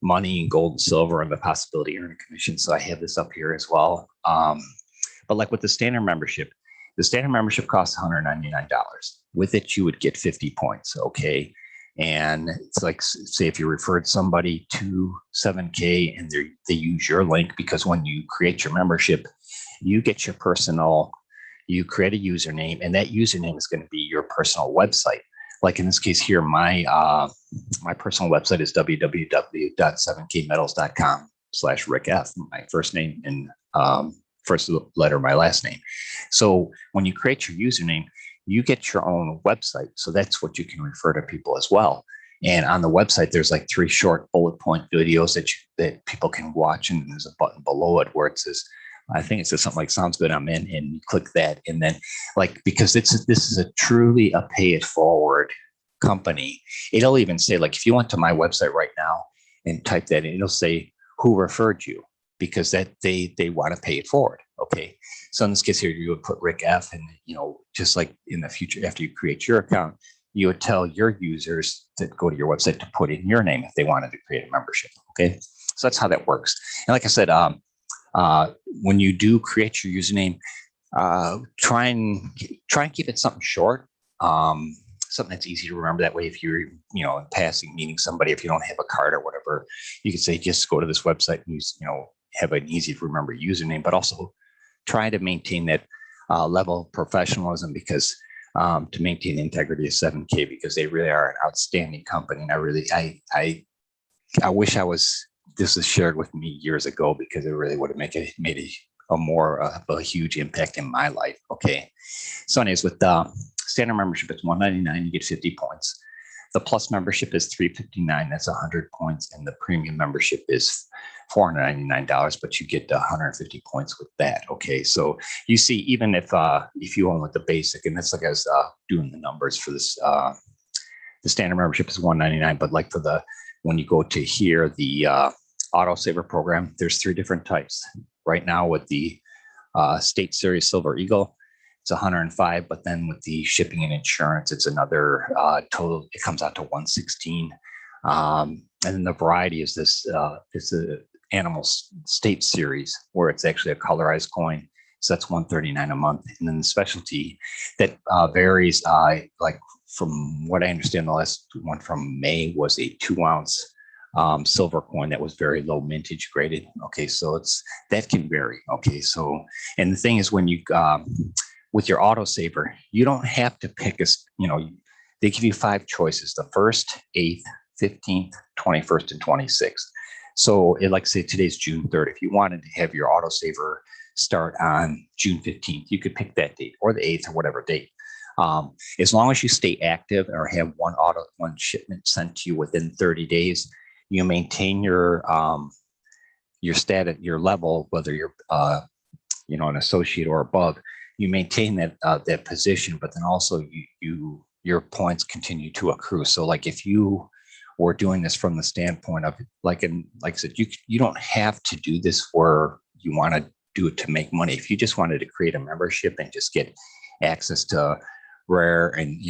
money and gold and silver and the possibility of earning commission. So I have this up here as well. But like with the standard membership costs $199. With it, you would get 50 points. Okay. And it's like, say, if you referred somebody to 7K and they use your link, because when you create your membership, you get your you create a username, and that username is going to be your personal website. Like in this case here, my personal website is www.7kmetals.com/Rick F, my first name and first letter of my last name. So when you create your username, you get your own website. So that's what you can refer to people as well. And on the website, there's like 3 short bullet point videos that people can watch. And there's a button below it where it says, I think it says something like "sounds good, I'm in," and you click that. And then because this is a truly a pay it forward company. It'll even say, like, if you went to my website right now and type that in, it'll say who referred you, because that they want to pay it forward. Okay. So in this case here, you would put Rick F, and just like in the future, after you create your account, you would tell your users that go to your website to put in your name if they wanted to create a membership. Okay. So that's how that works. And like I said, when you do create your username, try and keep it something short, something that's easy to remember. That way, if you're in passing meeting somebody, if you don't have a card or whatever, you can say just go to this website and use have an easy to remember username, but also try to maintain that level of professionalism, because to maintain the integrity of 7K, because they really are an outstanding company. And I wish this was shared with me years ago, because it really would have made a more of a huge impact in my life. Okay. So anyways, with the standard membership, it's $199, you get 50 points. The plus membership is $359, that's 100 points. And the premium membership is $499, but you get 150 points with that. Okay. So you see, even if you own with the basic, and that's like I was doing the numbers for this, the standard membership is $199, but like when you go to here, the autosaver program, there's 3 different types. Right now with the State Series Silver Eagle, it's 105, but then with the shipping and insurance, it's another total, it comes out to 116. And then the variety is this, it's a Animal State Series, where it's actually a colorized coin. So that's $139 a month. And then the specialty that varies, like from what I understand, the last one from May was a 2-ounce silver coin that was very low mintage graded. Okay, so that can vary. Okay, so, and the thing is, when you with your autosaver, you don't have to pick they give you 5 choices: the 1st, 8th, 15th, 21st, and 26th. So like say today's June 3rd, if you wanted to have your autosaver start on June 15th, you could pick that date, or the 8th, or whatever date. As long as you stay active or have one shipment sent to you within 30 days, you maintain your status, your level, whether you're an associate or above. You maintain that position, but then also your points continue to accrue. So like if you were doing this from the standpoint of like I said, you don't have to do this where you want to do it to make money. If you just wanted to create a membership and just get access to rare and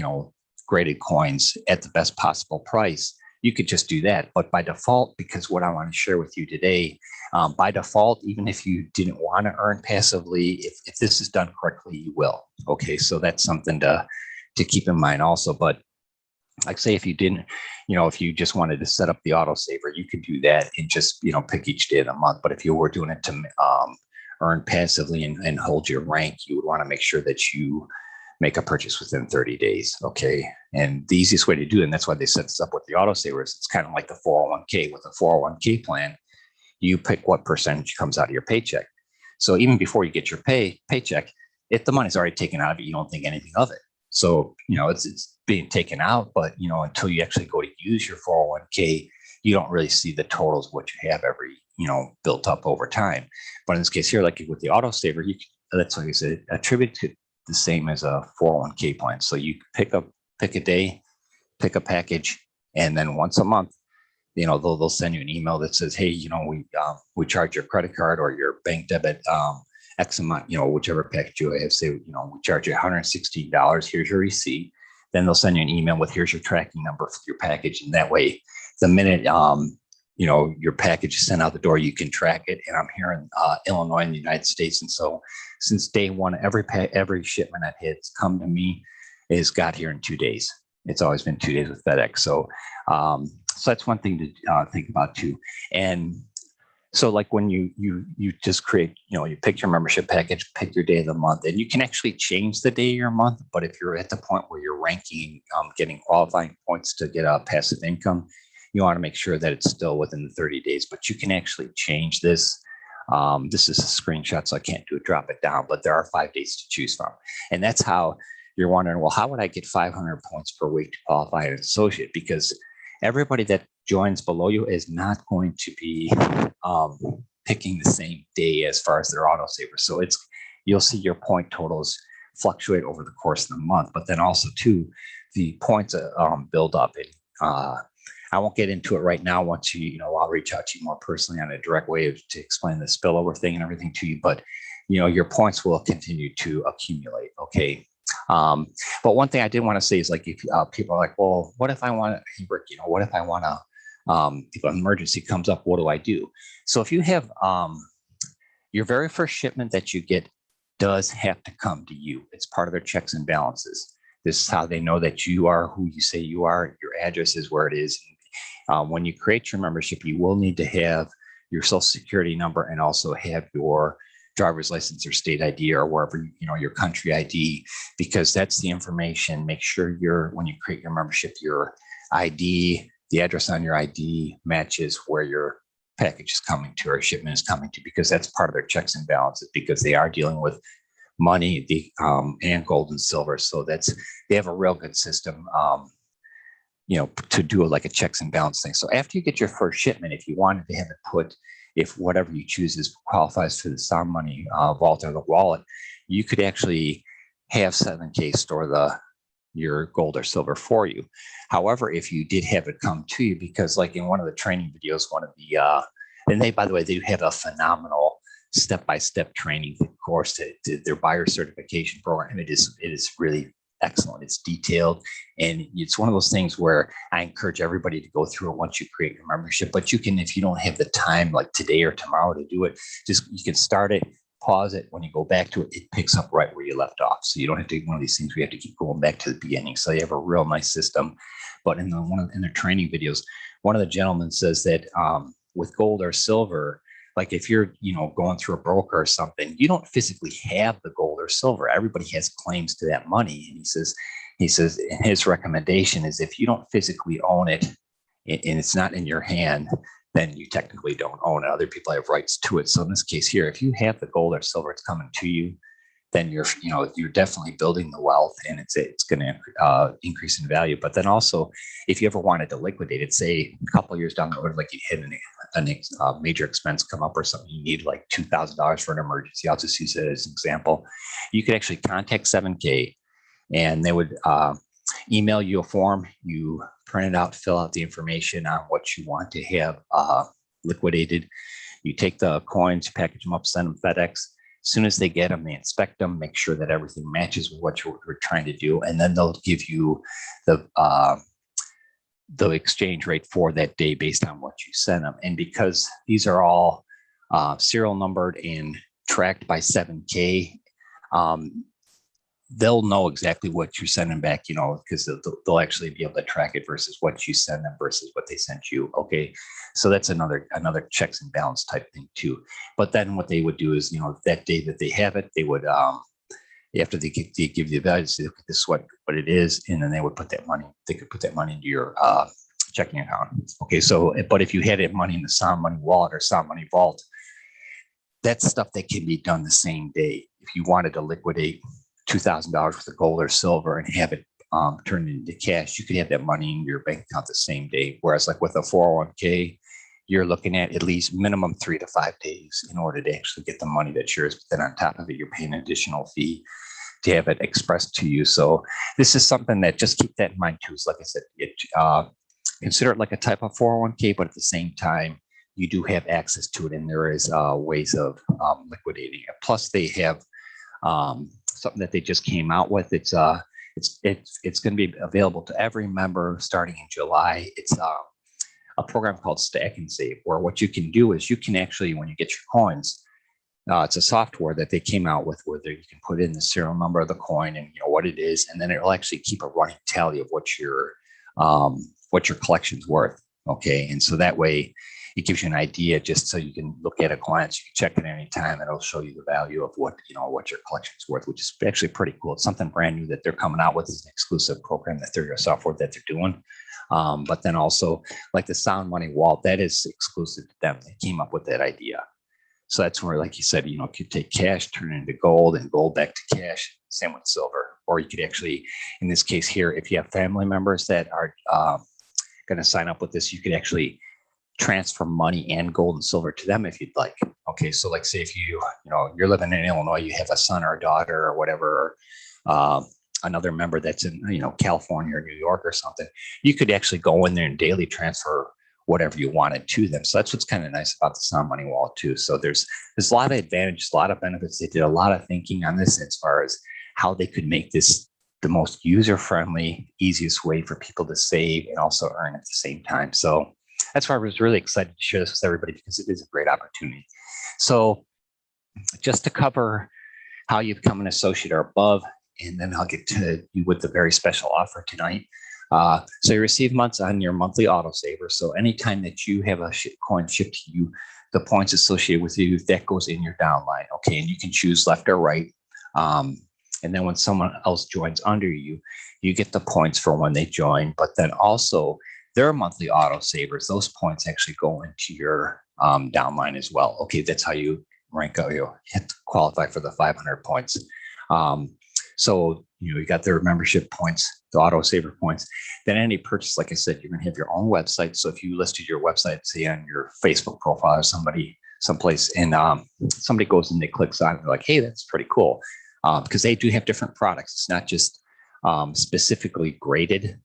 graded coins at the best possible price, you could just do that. But by default, because what I want to share with you today, by default, even if you didn't want to earn passively, if this is done correctly, you will. Okay, so that's something to keep in mind also. But like say if you didn't, if you just wanted to set up the autosaver, you could do that and just pick each day of the month. But if you were doing it to earn passively and hold your rank, you would want to make sure that you make a purchase within 30 days. Okay. And the easiest way to do it, and that's why they set this up with the autosavers, it's kind of like the 401k. With a 401k plan, you pick what percentage comes out of your paycheck. So even before you get your paycheck, if the money's already taken out of it, you don't think anything of it. So, it's being taken out, but, until you actually go to use your 401k, you don't really see the totals of what you have built up over time. But in this case here, like with the auto saver, that's like I said, attribute to the same as a 401k plan. So you pick a day, pick a package, and then once a month, they'll send you an email that says, hey, we charge your credit card or your bank debit X amount, whichever package you have, say, we charge you $116. Here's your receipt. Then they'll send you an email with here's your tracking number for your package. And that way, the minute, your package is sent out the door, you can track it. And I'm here in Illinois in the United States. And so since day one, every shipment that has come to me is got here in 2 days. It's always been 2 days with FedEx. So that's one thing to think about too. And so like when you just create, you pick your membership package, pick your day of the month, and you can actually change the day of your month. But if you're at the point where you're ranking, getting qualifying points to get a passive income, you want to make sure that it's still within the 30 days, but you can actually change this. This is a screenshot, so I can't do it, drop it down, but there are 5 days to choose from. And that's how you're wondering, well, how would I get 500 points per week to qualify as an associate? Because everybody that joins below you is not going to be picking the same day as far as their autosaver. So you'll see your point totals fluctuate over the course of the month, but then also too, the points build up. And I won't get into it right now. Once I'll reach out to you more personally on a direct way to explain the spillover thing and everything to you. But your points will continue to accumulate. Okay. But one thing I did want to say is like, if people are like, well, what if I want to, what if I want to, if an emergency comes up, what do I do? So if you have your very first shipment that you get does have to come to you. It's part of their checks and balances. This is how they know that you are who you say you are. Your address is where it is. When you create your membership, you will need to have your social security number and also have your driver's license or state ID or wherever, your country ID, because that's the information. Make sure when you create your membership, your ID, the address on your ID matches where your package is coming to or shipment is coming to, because that's part of their checks and balances, because they are dealing with money, and gold and silver. So they have a real good system, to do like a checks and balance thing. So after you get your first shipment, if you wanted to have it put, if whatever you choose qualifies for the Sound Money vault or the wallet, you could actually have 7K store your gold or silver for you. However, if you did have it come to you, because like in one of the training videos, and by the way, they have a phenomenal step-by-step training course to their buyer certification program. It is really excellent. It's detailed, and it's one of those things where I encourage everybody to go through it once you create your membership. But you can, if you don't have the time like today or tomorrow to do it, you can start it, pause it. When you go back to it, it picks up right where you left off. So you don't have to do one of these things where you have to keep going back to the beginning. So you have a real nice system. But in their training videos, one of the gentlemen says that with gold or silver, like if you're, going through a broker or something, you don't physically have the gold or silver. Everybody has claims to that money. And he says his recommendation is if you don't physically own it and it's not in your hand, then you technically don't own it. Other people have rights to it. So in this case here, if you have the gold or silver, it's coming to you, then you're definitely building the wealth, and it's going to increase in value. But then also, if you ever wanted to liquidate it, say a couple of years down the road, like you had a major expense come up or something, you need like $2,000 for an emergency. I'll just use it as an example. You could actually contact 7K, and they would email you a form. You print it out, fill out the information on what you want to have liquidated. You take the coins, package them up, send them FedEx. As soon as they get them, they inspect them, make sure that everything matches with what you're trying to do, and then they'll give you the exchange rate for that day based on what you send them. And because these are all serial numbered and tracked by 7K, they'll know exactly what you're sending back, because they'll actually be able to track it versus what you send them versus what they sent you. Okay. So that's another checks and balance type thing too. But then what they would do is, that day that they have it, they would, after they give you the value, say, okay, this is what it is. And then they could put that money into your checking account. Okay. So, but if you had it money in the Sound Money wallet or Sound Money vault, that's stuff that can be done the same day. If you wanted to liquidate $2,000 worth of gold or silver and have it turned into cash, you could have that money in your bank account the same day. Whereas like with a 401k, you're looking at least minimum 3 to 5 days in order to actually get the money that's yours. But then on top of it, you're paying an additional fee to have it expressed to you. So this is something that just keep that in mind too. Is like I said, consider it like a type of 401k, but at the same time, you do have access to it, and there is ways of liquidating it. Plus, they have something that they just came out with. It's going to be available to every member starting in July. It's a program called Stack and Save, where what you can do is you can actually, when you get your coins, it's a software that they came out with where you can put in the serial number of the coin and what it is, and then it'll actually keep a running tally of what your collection's worth. Okay, and so that way it gives you an idea, just so you can look at a glance. You can check it any time. It'll show you the value of what your collection's worth, which is actually pretty cool. It's something brand new that they're coming out with. Is an exclusive program that they're software that they're doing. But then also like the Sound Money Wallet, that is exclusive to them. They came up with that idea. So that's where, like you said, you could take cash, turn it into gold, and gold back to cash. Same with silver. Or you could actually, in this case here, if you have family members that are going to sign up with this, you could actually transfer money and gold and silver to them if you'd like. Okay, so like say if you're living in Illinois, you have a son or a daughter or whatever, or another member that's in California or New York or something, you could actually go in there and daily transfer whatever you wanted to them. So that's what's kind of nice about the Sound Money Wallet too. So there's a lot of advantages, a lot of benefits. They did a lot of thinking on this as far as how they could make this the most user-friendly, easiest way for people to save and also earn at the same time. So that's why I was really excited to share this with everybody, because it is a great opportunity. So just to cover how you become an associate or above, and then I'll get to you with the very special offer tonight. So you receive months on your monthly autosaver. So anytime that you have a coin shipped to you, the points associated with you, that goes in your downline. Okay, and you can choose left or right. And then when someone else joins under you, you get the points for when they join, but then also their monthly autosavers, those points actually go into your downline as well. Okay, that's how you rank out, you hit qualify for the 500 points. So you got their membership points, the autosaver points. Then any purchase, like I said, you're going to have your own website. So if you listed your website, say on your Facebook profile or someplace, and somebody goes and they clicks on it, they're like, hey, that's pretty cool. Because they do have different products. It's not just specifically graded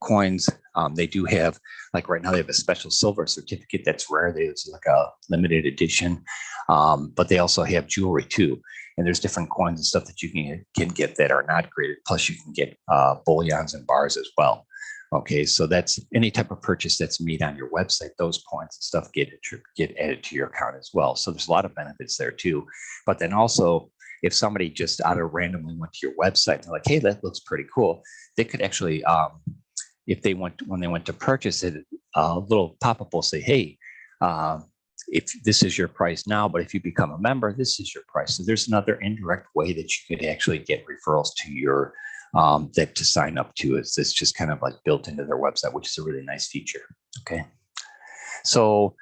coins. They do have, like right now, they have a special silver certificate that's rare. It's like a limited edition, but they also have jewelry too. And there's different coins and stuff that you can get that are not graded. Plus, you can get bullions and bars as well. Okay, so that's any type of purchase that's made on your website. Those points and stuff get added to your account as well. So there's a lot of benefits there too. But then also, if somebody just out of randomly went to your website and they're like, hey, that looks pretty cool, they could actually, when they went to purchase it, a little pop-up will say, hey, if this is your price now, but if you become a member, this is your price. So there's another indirect way that you could actually get referrals to your that to sign up to. It's just kind of like built into their website, which is a really nice feature. Okay, so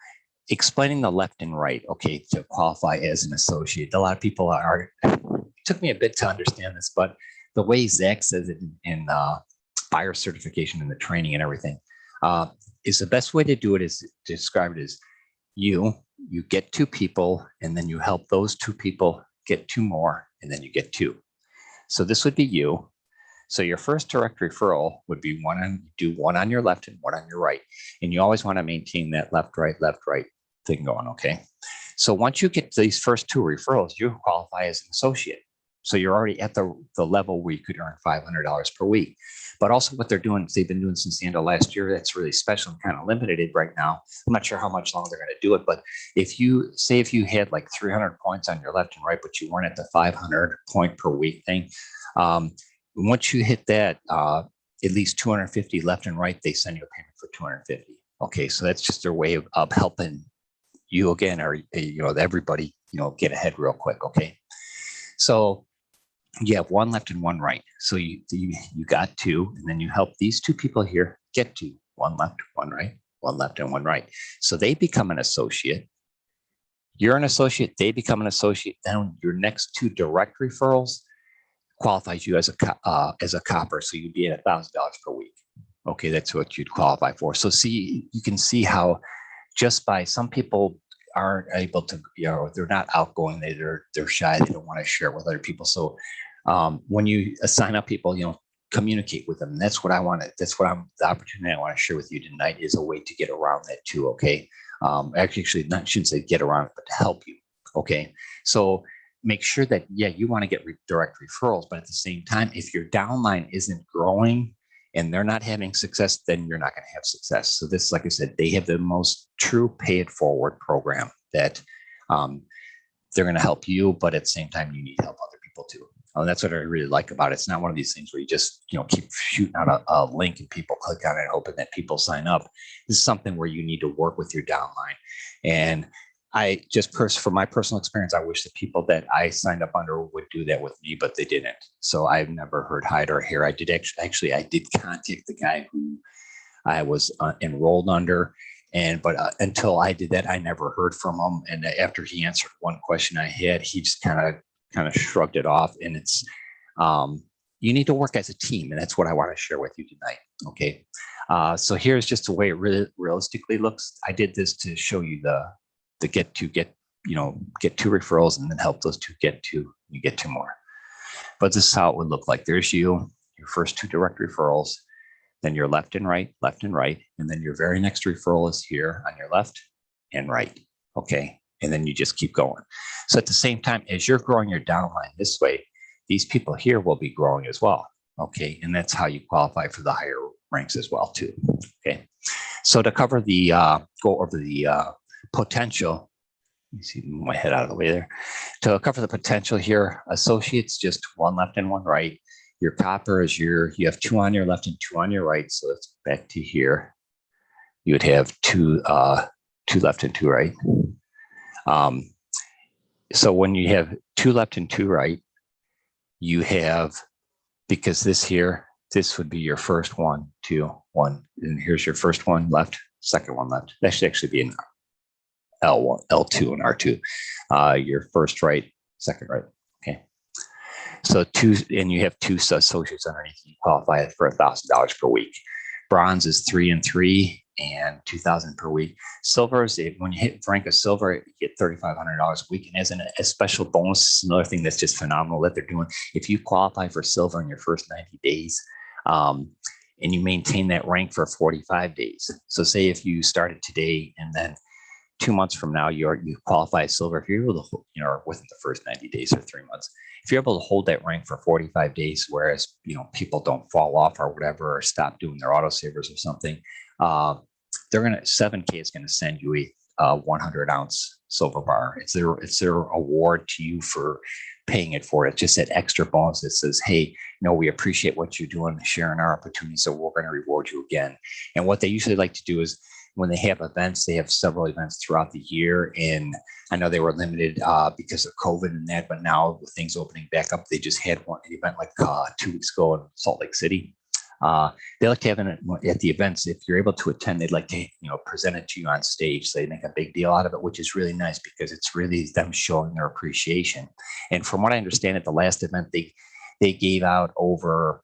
explaining the left and right, okay, to qualify as an associate. A lot of people it took me a bit to understand this, but the way Zach says it in buyer certification and the training and everything is the best way to do it, is to describe it as you get 2 people, and then you help those 2 people get 2 more, and then you get 2. So this would be you. So your first direct referral would be one on your left and one on your right. And you always want to maintain that left, right thing going, okay? So once you get these first 2 referrals, you qualify as an associate. So you're already at the level where you could earn $500 per week. But also what they've been doing since the end of last year, that's really special and kind of limited right now. I'm not sure how much longer they're going to do it, but if you had like 300 points on your left and right, but you weren't at the 500 point per week thing, once you hit that, at least 250 left and right, they send you a payment for 250. Okay, so that's just their way of helping you again, or everybody, get ahead real quick. Okay, so you have 1 left and 1 right. So you got 2, and then you help these 2 people here get to 1 left, 1 right, 1 left and 1 right. So they become an associate. You're an associate, they become an associate. Then your next two direct referrals qualifies you as a copper. So you'd be at $1,000 per week. Okay, that's what you'd qualify for. So see, you can see how just by some people aren't able to, they're not outgoing, they're shy, they don't want to share it with other people. So when you sign up people, communicate with them. That's what I want to, the opportunity I want to share with you tonight is a way to get around that too. Okay. Actually, not shouldn't say get around it, but to help you. Okay. So make sure that, you want to get direct referrals, but at the same time, if your downline isn't growing and they're not having success, then you're not going to have success. So this, like I said, they have the most true pay it forward program that they're going to help you, but at the same time, you need help other people too. And that's what I really like about it. It's not one of these things where you just, keep shooting out a link and people click on it, hoping that people sign up. This is something where you need to work with your downline. And I just from my personal experience, I wish the people that I signed up under would do that with me, but they didn't. So I've never heard hide or hair. I did actually I did contact the guy who I was enrolled under. But until I did that, I never heard from him. And after he answered one question I had, he just kind of shrugged it off. And it's, you need to work as a team. And that's what I want to share with you tonight. Okay. So here's just the way it really realistically looks. I did this to show you the get two referrals and then help those two get two more. But this is how it would look like. There's your first two direct referrals, then your left and right, and then your very next referral is here on your left and right. Okay. And then you just keep going. So at the same time, as you're growing your downline this way, these people here will be growing as well. Okay. And that's how you qualify for the higher ranks as well too. Okay. So to cover go over the potential, let me see, move my head out of the way there. To cover the potential here, associates, just one left and one right. Your copper is you have two on your left and two on your right. So let's back to here. You would have two left and two right. So when you have two left and two right, you have, because this would be your first 1, 2, 1, and here's your first one left, second one left. That should actually be an L1, L2, and R2. Your first right, second right. Okay. So two, and you have two associates underneath. You qualify for $1,000 per week. Bronze is 3 and 3 and $2,000 per week. Silver is when you rank a silver, you get $3,500 a week. And as a special bonus, another thing that's just phenomenal that they're doing. If you qualify for silver in your first 90 days, and you maintain that rank for 45 days. So say if you started today and then 2 months from now, you qualify as silver. If you're able to, or within the first 90 days or 3 months, if you're able to hold that rank for 45 days, whereas, people don't fall off or whatever, or stop doing their autosavers or something, 7K is going to send you a 100-ounce silver bar. It's their award to you for paying it for it. Just that extra bonus that says, hey, we appreciate what you're doing, sharing our opportunities, so we're going to reward you again. And what they usually like to do is, when they have events, they have several events throughout the year. And I know they were limited because of COVID and that, but now with things opening back up, they just had one event like 2 weeks ago in Salt Lake City. They like to have at the events, if you're able to attend, they'd like to, present it to you on stage. So they make a big deal out of it, which is really nice because it's really them showing their appreciation. And from what I understand, at the last event, they gave out over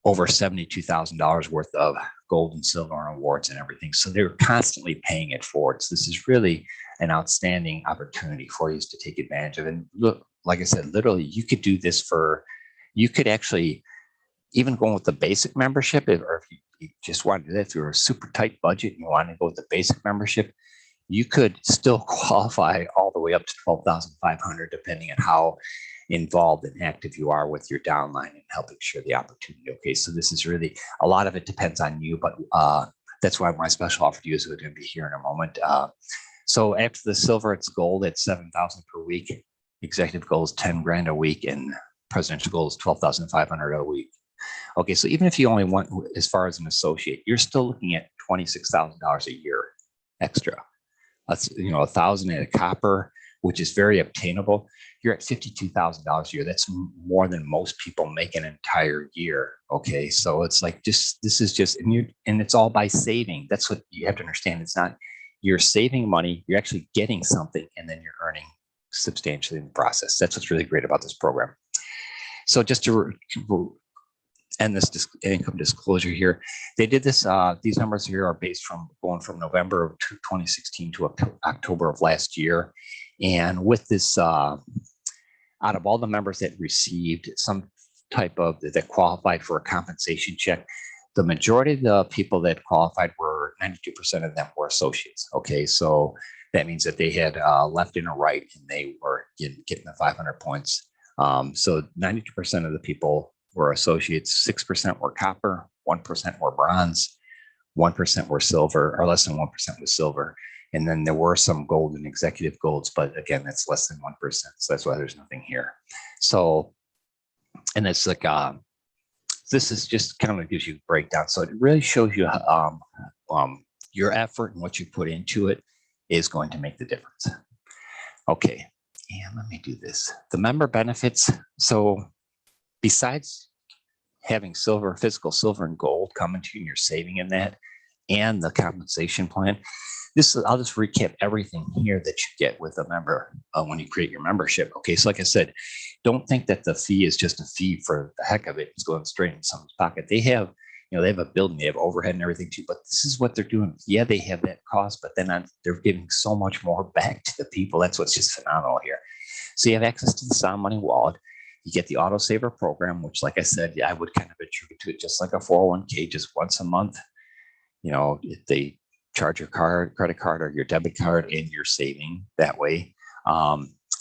$72,000 worth of gold and silver awards and everything. So they're constantly paying it forward. So this is really an outstanding opportunity for you to take advantage of. And look, like I said, literally, you could do this you could actually even go with the basic membership, or if you just want to do that, if you're a super tight budget and you want to go with the basic membership, you could still qualify all the way up to $12,500, depending on how involved and active you are with your downline and helping share the opportunity. Okay, so this is really, a lot of it depends on you, but that's why my special offer to you is going to be here in a moment. So after the silver, it's gold at $7,000 per week. Executive goal is 10 grand a week, and presidential goal is 12,500 a week. Okay, so even if you only went as far as an associate, you're still looking at $26,000 a year extra. That's $1,000 at a copper, which is very obtainable. You're at $52,000 a year. That's more than most people make an entire year. Okay, so it's like this is just, and it's all by saving. That's what you have to understand. It's not, you're saving money, you're actually getting something, and then you're earning substantially in the process. That's what's really great about this program. So just to end this income disclosure here, they did this, these numbers here are based from going from November of 2016 to October of last year. And with this, out of all the members that received some type of, that qualified for a compensation check, the majority of the people that qualified were 92% of them were associates. Okay, so that means that they had left and a right, and they were getting the 500 points. So 92% of the people were associates, 6% were copper, 1% were bronze, 1% were silver, or less than 1% was silver. And then there were some gold and executive golds, but again, that's less than 1%. So that's why there's nothing here. So, and it's like, this is just kind of gives you a breakdown. So it really shows you your effort and what you put into it is going to make the difference. Okay, and let me do this. The member benefits. So besides having silver, physical silver and gold coming to you and you're saving in that, and the compensation plan, this is, I'll just recap everything here that you get with a member when you create your membership. Okay, so like I said, don't think that the fee is just a fee for the heck of it. It's going straight in someone's pocket. They have, you know, they have a building, they have overhead and everything too, but this is what they're doing. Yeah, they have that cost, but then they're giving so much more back to the people. That's what's just phenomenal here. So you have access to the Sound Money wallet. You get the auto saver program, which, like I said, I would kind of attribute to it just like a 401k, just once a month. You know, if they charge your credit card or your debit card, and you're saving that way.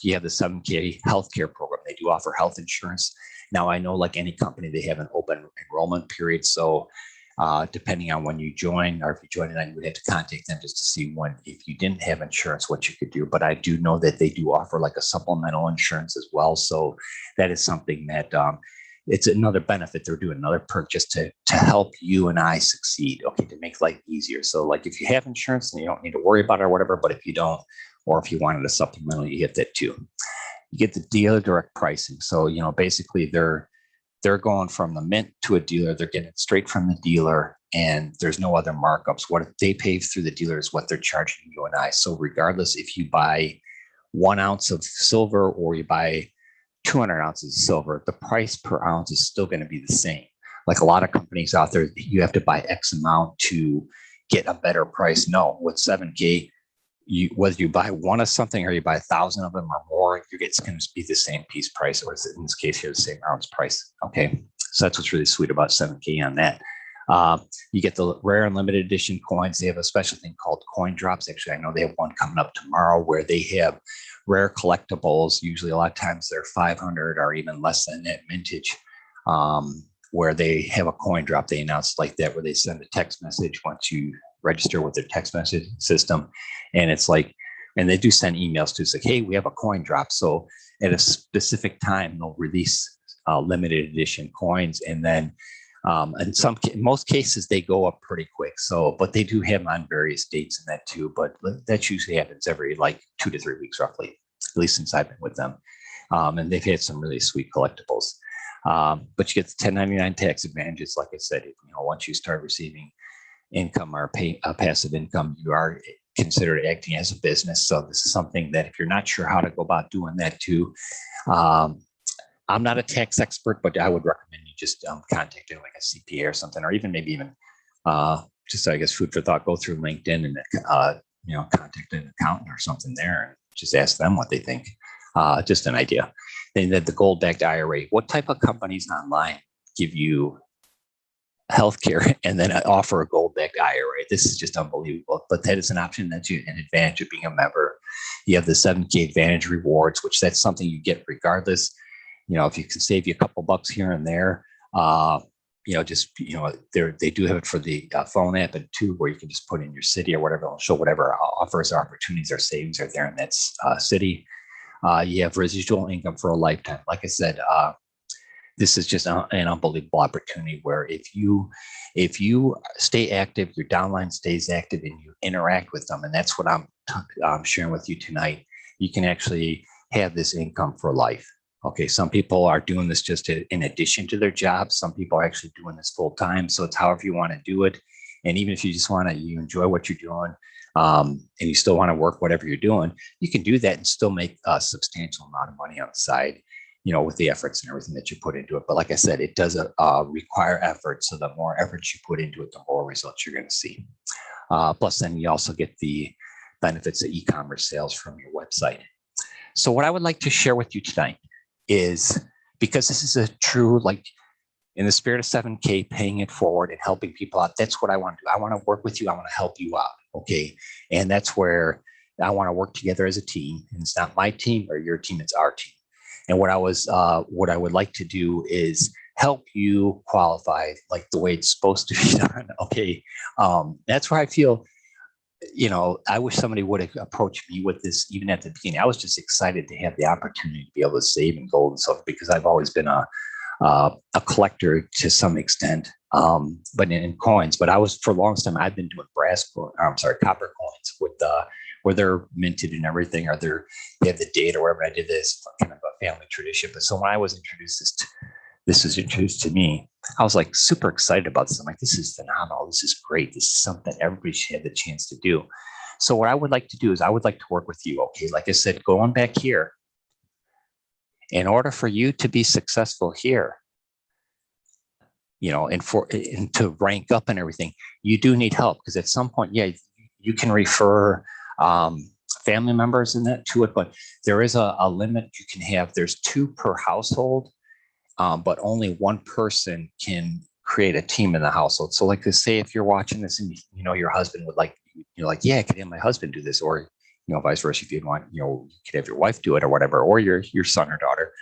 You have the 7K healthcare program. They do offer health insurance. Now, I know, like any company, they have an open enrollment period. So depending on when you join, or if you join it, you would have to contact them just to see when, if you didn't have insurance, what you could do. But I do know that they do offer like a supplemental insurance as well. So that is something that it's another benefit. They're doing another purchase to help you and I succeed, okay, to make life easier. So like if you have insurance, then you don't need to worry about it or whatever, but if you don't, or if you wanted a supplemental, you get that too. You get the dealer direct pricing. So, you know, basically they're going from the mint to a dealer, they're getting it straight from the dealer, and there's no other markups. What they pay through the dealer is what they're charging you and I. So regardless if you buy 1 ounce of silver or you buy 200 ounces of silver, the price per ounce is still going to be the same. Like a lot of companies out there, you have to buy X amount to get a better price. No, with 7K, whether you buy one of something or you buy 1,000 of them or more, it's going to be the same piece price, or in this case here, the same ounce price. Okay, so that's what's really sweet about 7K on that. You get the rare and limited edition coins. They have a special thing called coin drops. Actually, I know they have one coming up tomorrow where they have rare collectibles. Usually a lot of times they're 500 or even less than that mintage, where they have a coin drop. They announce like that, where they send a text message once you register with their text message system. And it's like, and they do send emails to say, hey, we have a coin drop. So at a specific time, they'll release limited edition coins. And then in most cases, they go up pretty quick. So, but they do have them on various dates in that too. But that usually happens every like 2 to 3 weeks, roughly, at least since I've been with them. And they've had some really sweet collectibles. But you get the 1099 tax advantages. Like I said, once you start receiving income or passive income, you are considered acting as a business. So this is something that if you're not sure how to go about doing that too, I'm not a tax expert, but I would recommend you just contact like a CPA or something, or even just, I guess, food for thought, go through LinkedIn and, contact an accountant or something there and just ask them what they think. Just an idea. Then the gold-backed IRA. What type of companies online give you healthcare and then offer a gold-backed IRA? This is just unbelievable. But that is an option, that's an advantage of being a member. You have the 7K Advantage rewards, which that's something you get regardless. If you can save you a couple bucks here and there, they do have it for the phone app and too, where you can just put in your city or whatever. It'll show whatever offers or opportunities or savings are there in that city. You have residual income for a lifetime. Like I said, this is just an unbelievable opportunity where if you stay active, your downline stays active, and you interact with them, and that's what I'm sharing with you tonight. You can actually have this income for life. Okay, some people are doing this just in addition to their job. Some people are actually doing this full time. So it's however you want to do it. And even if you just you enjoy what you're doing, and you still want to work whatever you're doing, you can do that and still make a substantial amount of money on the side, with the efforts and everything that you put into it. But like I said, it does require effort. So the more effort you put into it, the more results you're going to see. Plus, then you also get the benefits of e-commerce sales from your website. So what I would like to share with you tonight is, because this is a true, like, in the spirit of 7K, paying it forward and helping people out. That's what I want to do. I want to work with you. I want to help you out. Okay. And that's where I want to work together as a team. And it's not my team or your team, it's our team. And what I would like to do is help you qualify like the way it's supposed to be done. Okay. That's where I feel, I wish somebody would have approached me with this even at the beginning. I was just excited to have the opportunity to be able to save in gold and stuff, because I've always been a collector to some extent, but in coins. But for the longest time, I've been doing copper coins with where they're minted and everything, or they have the date or whatever. I did this kind of a family tradition. But so when I was introduced, this was introduced to me, I was like super excited about this. I'm like, this is phenomenal. This is great. This is something everybody should have the chance to do. So what I would like to do is I would like to work with you. Okay. Like I said, going back here, in order for you to be successful here, and to rank up and everything, you do need help, because at some point, you can refer family members in that to it, but there is a limit you can have. There's 2 per household, but only one person can create a team in the household. So like to say, if you're watching this and your husband would like, yeah, I could have my husband do this, or vice versa. If you'd want, you could have your wife do it or whatever, or your son or daughter.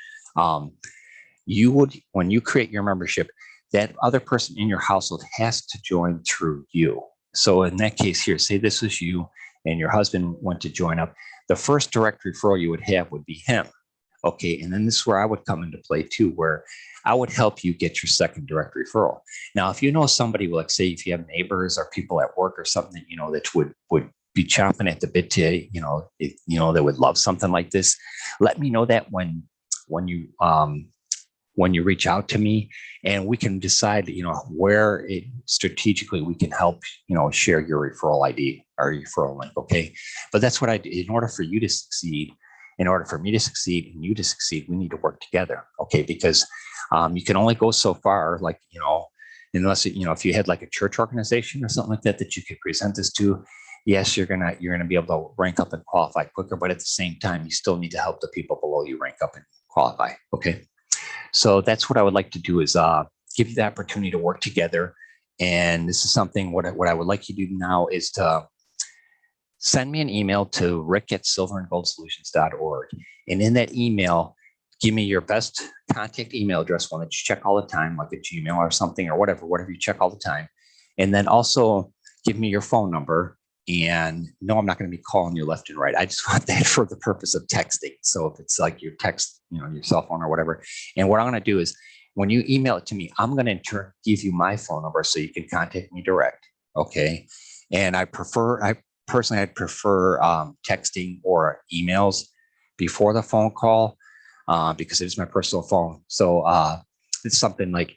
You would, when you create your membership, that other person in your household has to join through you. So in that case here, say this was you and your husband went to join up. The first direct referral you would have would be him. Okay. And then this is where I would come into play too, where I would help you get your second direct referral. Now, if you know somebody, like say if you have neighbors or people at work or something that, that would be chomping at the bit to, they would love something like this, let me know that when you reach out to me, and we can decide, where strategically we can help, share your referral ID or your referral link. Okay. But that's what I do. In order for you to succeed, in order for me to succeed and you to succeed, we need to work together. Okay. Because you can only go so far, like, unless, if you had like a church organization or something like that you could present this to, yes, you're gonna be able to rank up and qualify quicker, but at the same time, you still need to help the people below you rank up and qualify. Okay. So that's what I would like to do, is give you the opportunity to work together. And this is something, what I would like you to do now is to send me an email to rick@silverandgoldsolutions.org. And in that email, give me your best contact email address, one that you check all the time, like a Gmail or something, or whatever you check all the time. And then also give me your phone number. And no, I'm not going to be calling you left and right. I just want that for the purpose of texting. So if it's like your text, your cell phone or whatever. And what I'm going to do is, when you email it to me, I'm going to in turn give you my phone number so you can contact me direct. Okay. And I'd prefer texting or emails before the phone call, because it is my personal phone. So it's something like,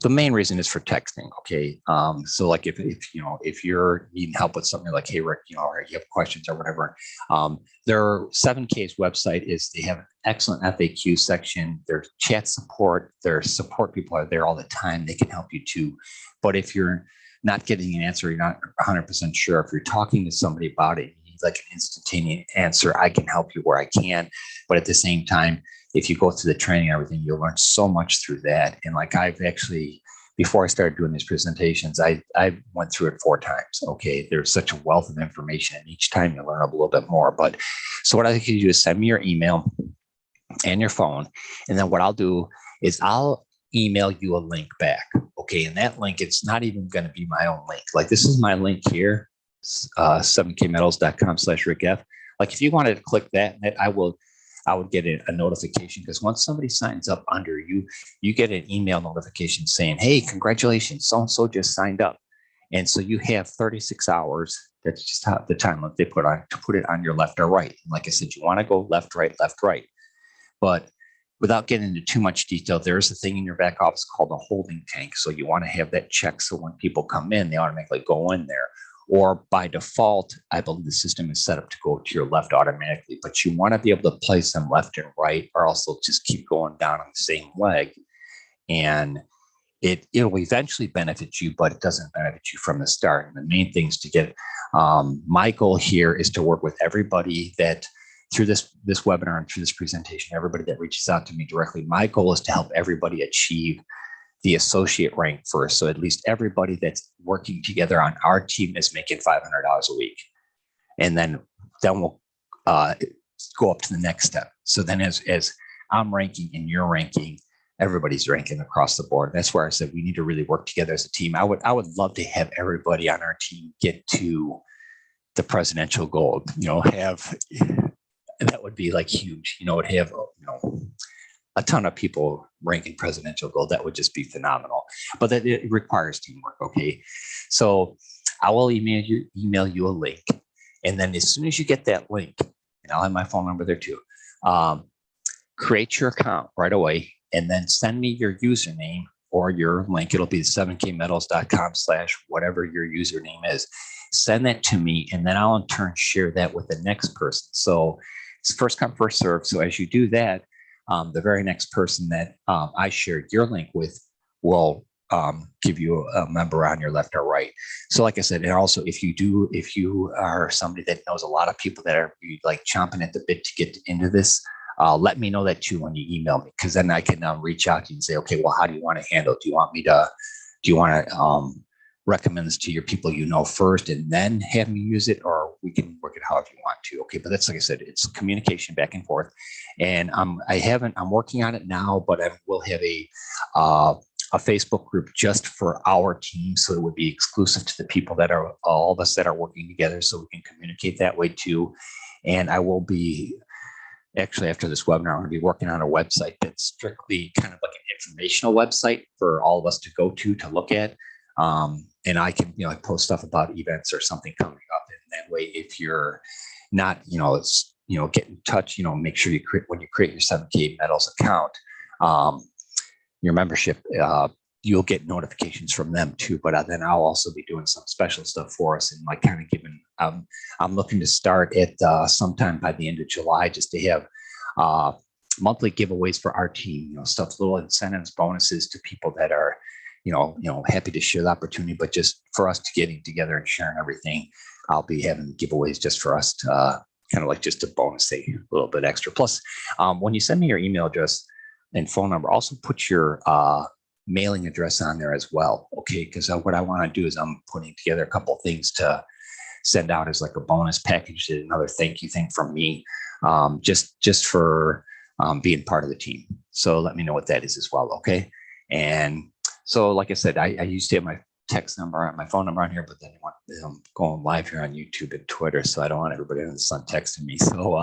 the main reason is for texting. Okay. So like if you're needing help with something, like, hey, Rick, or you have questions or whatever, their 7K's website they have an excellent FAQ section. Their chat support, their support people are there all the time. They can help you too. But if you're not getting an answer, you're not 100% sure, if you're talking to somebody about it, you need like an instantaneous answer, I can help you where I can. But at the same time, if you go through the training and everything, you'll learn so much through that. And like I've actually, before I started doing these presentations, I went through it 4 times. Okay. There's such a wealth of information, and each time you learn a little bit more. But so what I think you do is send me your email and your phone. And then what I'll do is I'll email you a link back. Okay. And that link, it's not even going to be my own link. Like this is my link here, 7kmetals.com/RickF. Like if you wanted to click that, I would get a notification, because once somebody signs up under you, you get an email notification saying, hey, congratulations, so-and-so just signed up. And so you have 36 hours. That's just how the time limit they put on to put it on your left or right. And like I said, you want to go left, right. But without getting into too much detail, there's a thing in your back office called a holding tank. So you want to have that checked, so when people come in, they automatically go in there. or by default, I believe the system is set up to go to your left automatically, but you want to be able to place them left and right, or also just keep going down on the same leg. And it'll eventually benefit you, but it doesn't benefit you from the start. And the main thing is to get, my goal here is to work with everybody that through this webinar and through this presentation, everybody that reaches out to me directly, my goal is to help everybody achieve the associate rank first. So at least everybody that's working together on our team is making $500 a week. And then we'll go up to the next step. So then as I'm ranking and you're ranking, everybody's ranking across the board. That's where I said we need to really work together as a team. I would love to have everybody on our team get to the presidential gold, that would be like huge, would have, a ton of people ranking presidential gold. That would just be phenomenal, but that it requires teamwork. Okay. So I will email you a link. And then as soon as you get that link, and I'll have my phone number there too, create your account right away and then send me your username or your link. It'll be 7kmetals.com/whatever your username is. Send that to me, and then I'll in turn share that with the next person. So it's first come, first serve. So as you do that, the very next person that I shared your link with will give you a member on your left or right. So like I said, and also if you are somebody that knows a lot of people that are like chomping at the bit to get into this, let me know that too when you email me, because then I can reach out to you and say, okay, well, how do you want to handle it? Do you want to recommend this to your people first and then have me use it, or we can work it however you want to. Okay, but that's, like I said, it's communication back and forth. And I'm working on it now, but I will have a Facebook group just for our team, so it would be exclusive to the people that are all of us that are working together, so we can communicate that way too. And I will be actually, after this webinar, I'm going to be working on a website that's strictly kind of like an informational website for all of us to go to look at. And I can, post stuff about events or something coming up. And that way, if you're not, get in touch, make sure when you create your 7K Metals account, your membership, you'll get notifications from them too. But then I'll also be doing some special stuff for us and like kind of giving, I'm looking to start at sometime by the end of July, just to have monthly giveaways for our team, stuff, little incentives, bonuses to people that are, happy to share the opportunity, but just for us to getting together and sharing everything, I'll be having giveaways just for us to kind of like just a bonus thing, a little bit extra. Plus, when you send me your email address and phone number, also put your mailing address on there as well. Okay. Because what I want to do is I'm putting together a couple of things to send out as like a bonus package, another thank you thing from me, just for being part of the team. So let me know what that is as well. Okay. And so, like I said, I used to have my text number and my phone number on here, but then I'm going live here on YouTube and Twitter, so I don't want everybody in the sun texting me. So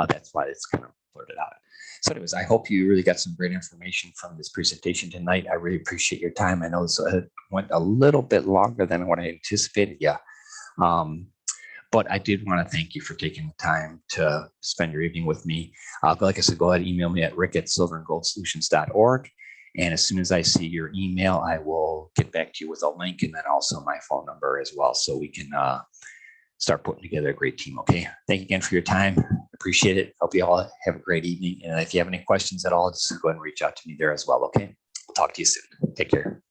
that's why it's kind of blurted out. So anyways, I hope you really got some great information from this presentation tonight. I really appreciate your time. I know this went a little bit longer than what I anticipated. Yeah. But I did want to thank you for taking the time to spend your evening with me. Like I said, go ahead and email me at rick@silverandgoldsolutions.org. And as soon as I see your email, I will get back to you with a link and then also my phone number as well, so we can start putting together a great team. Okay. Thank you again for your time. Appreciate it. Hope you all have a great evening. And if you have any questions at all, just go ahead and reach out to me there as well. Okay. We'll talk to you soon. Take care.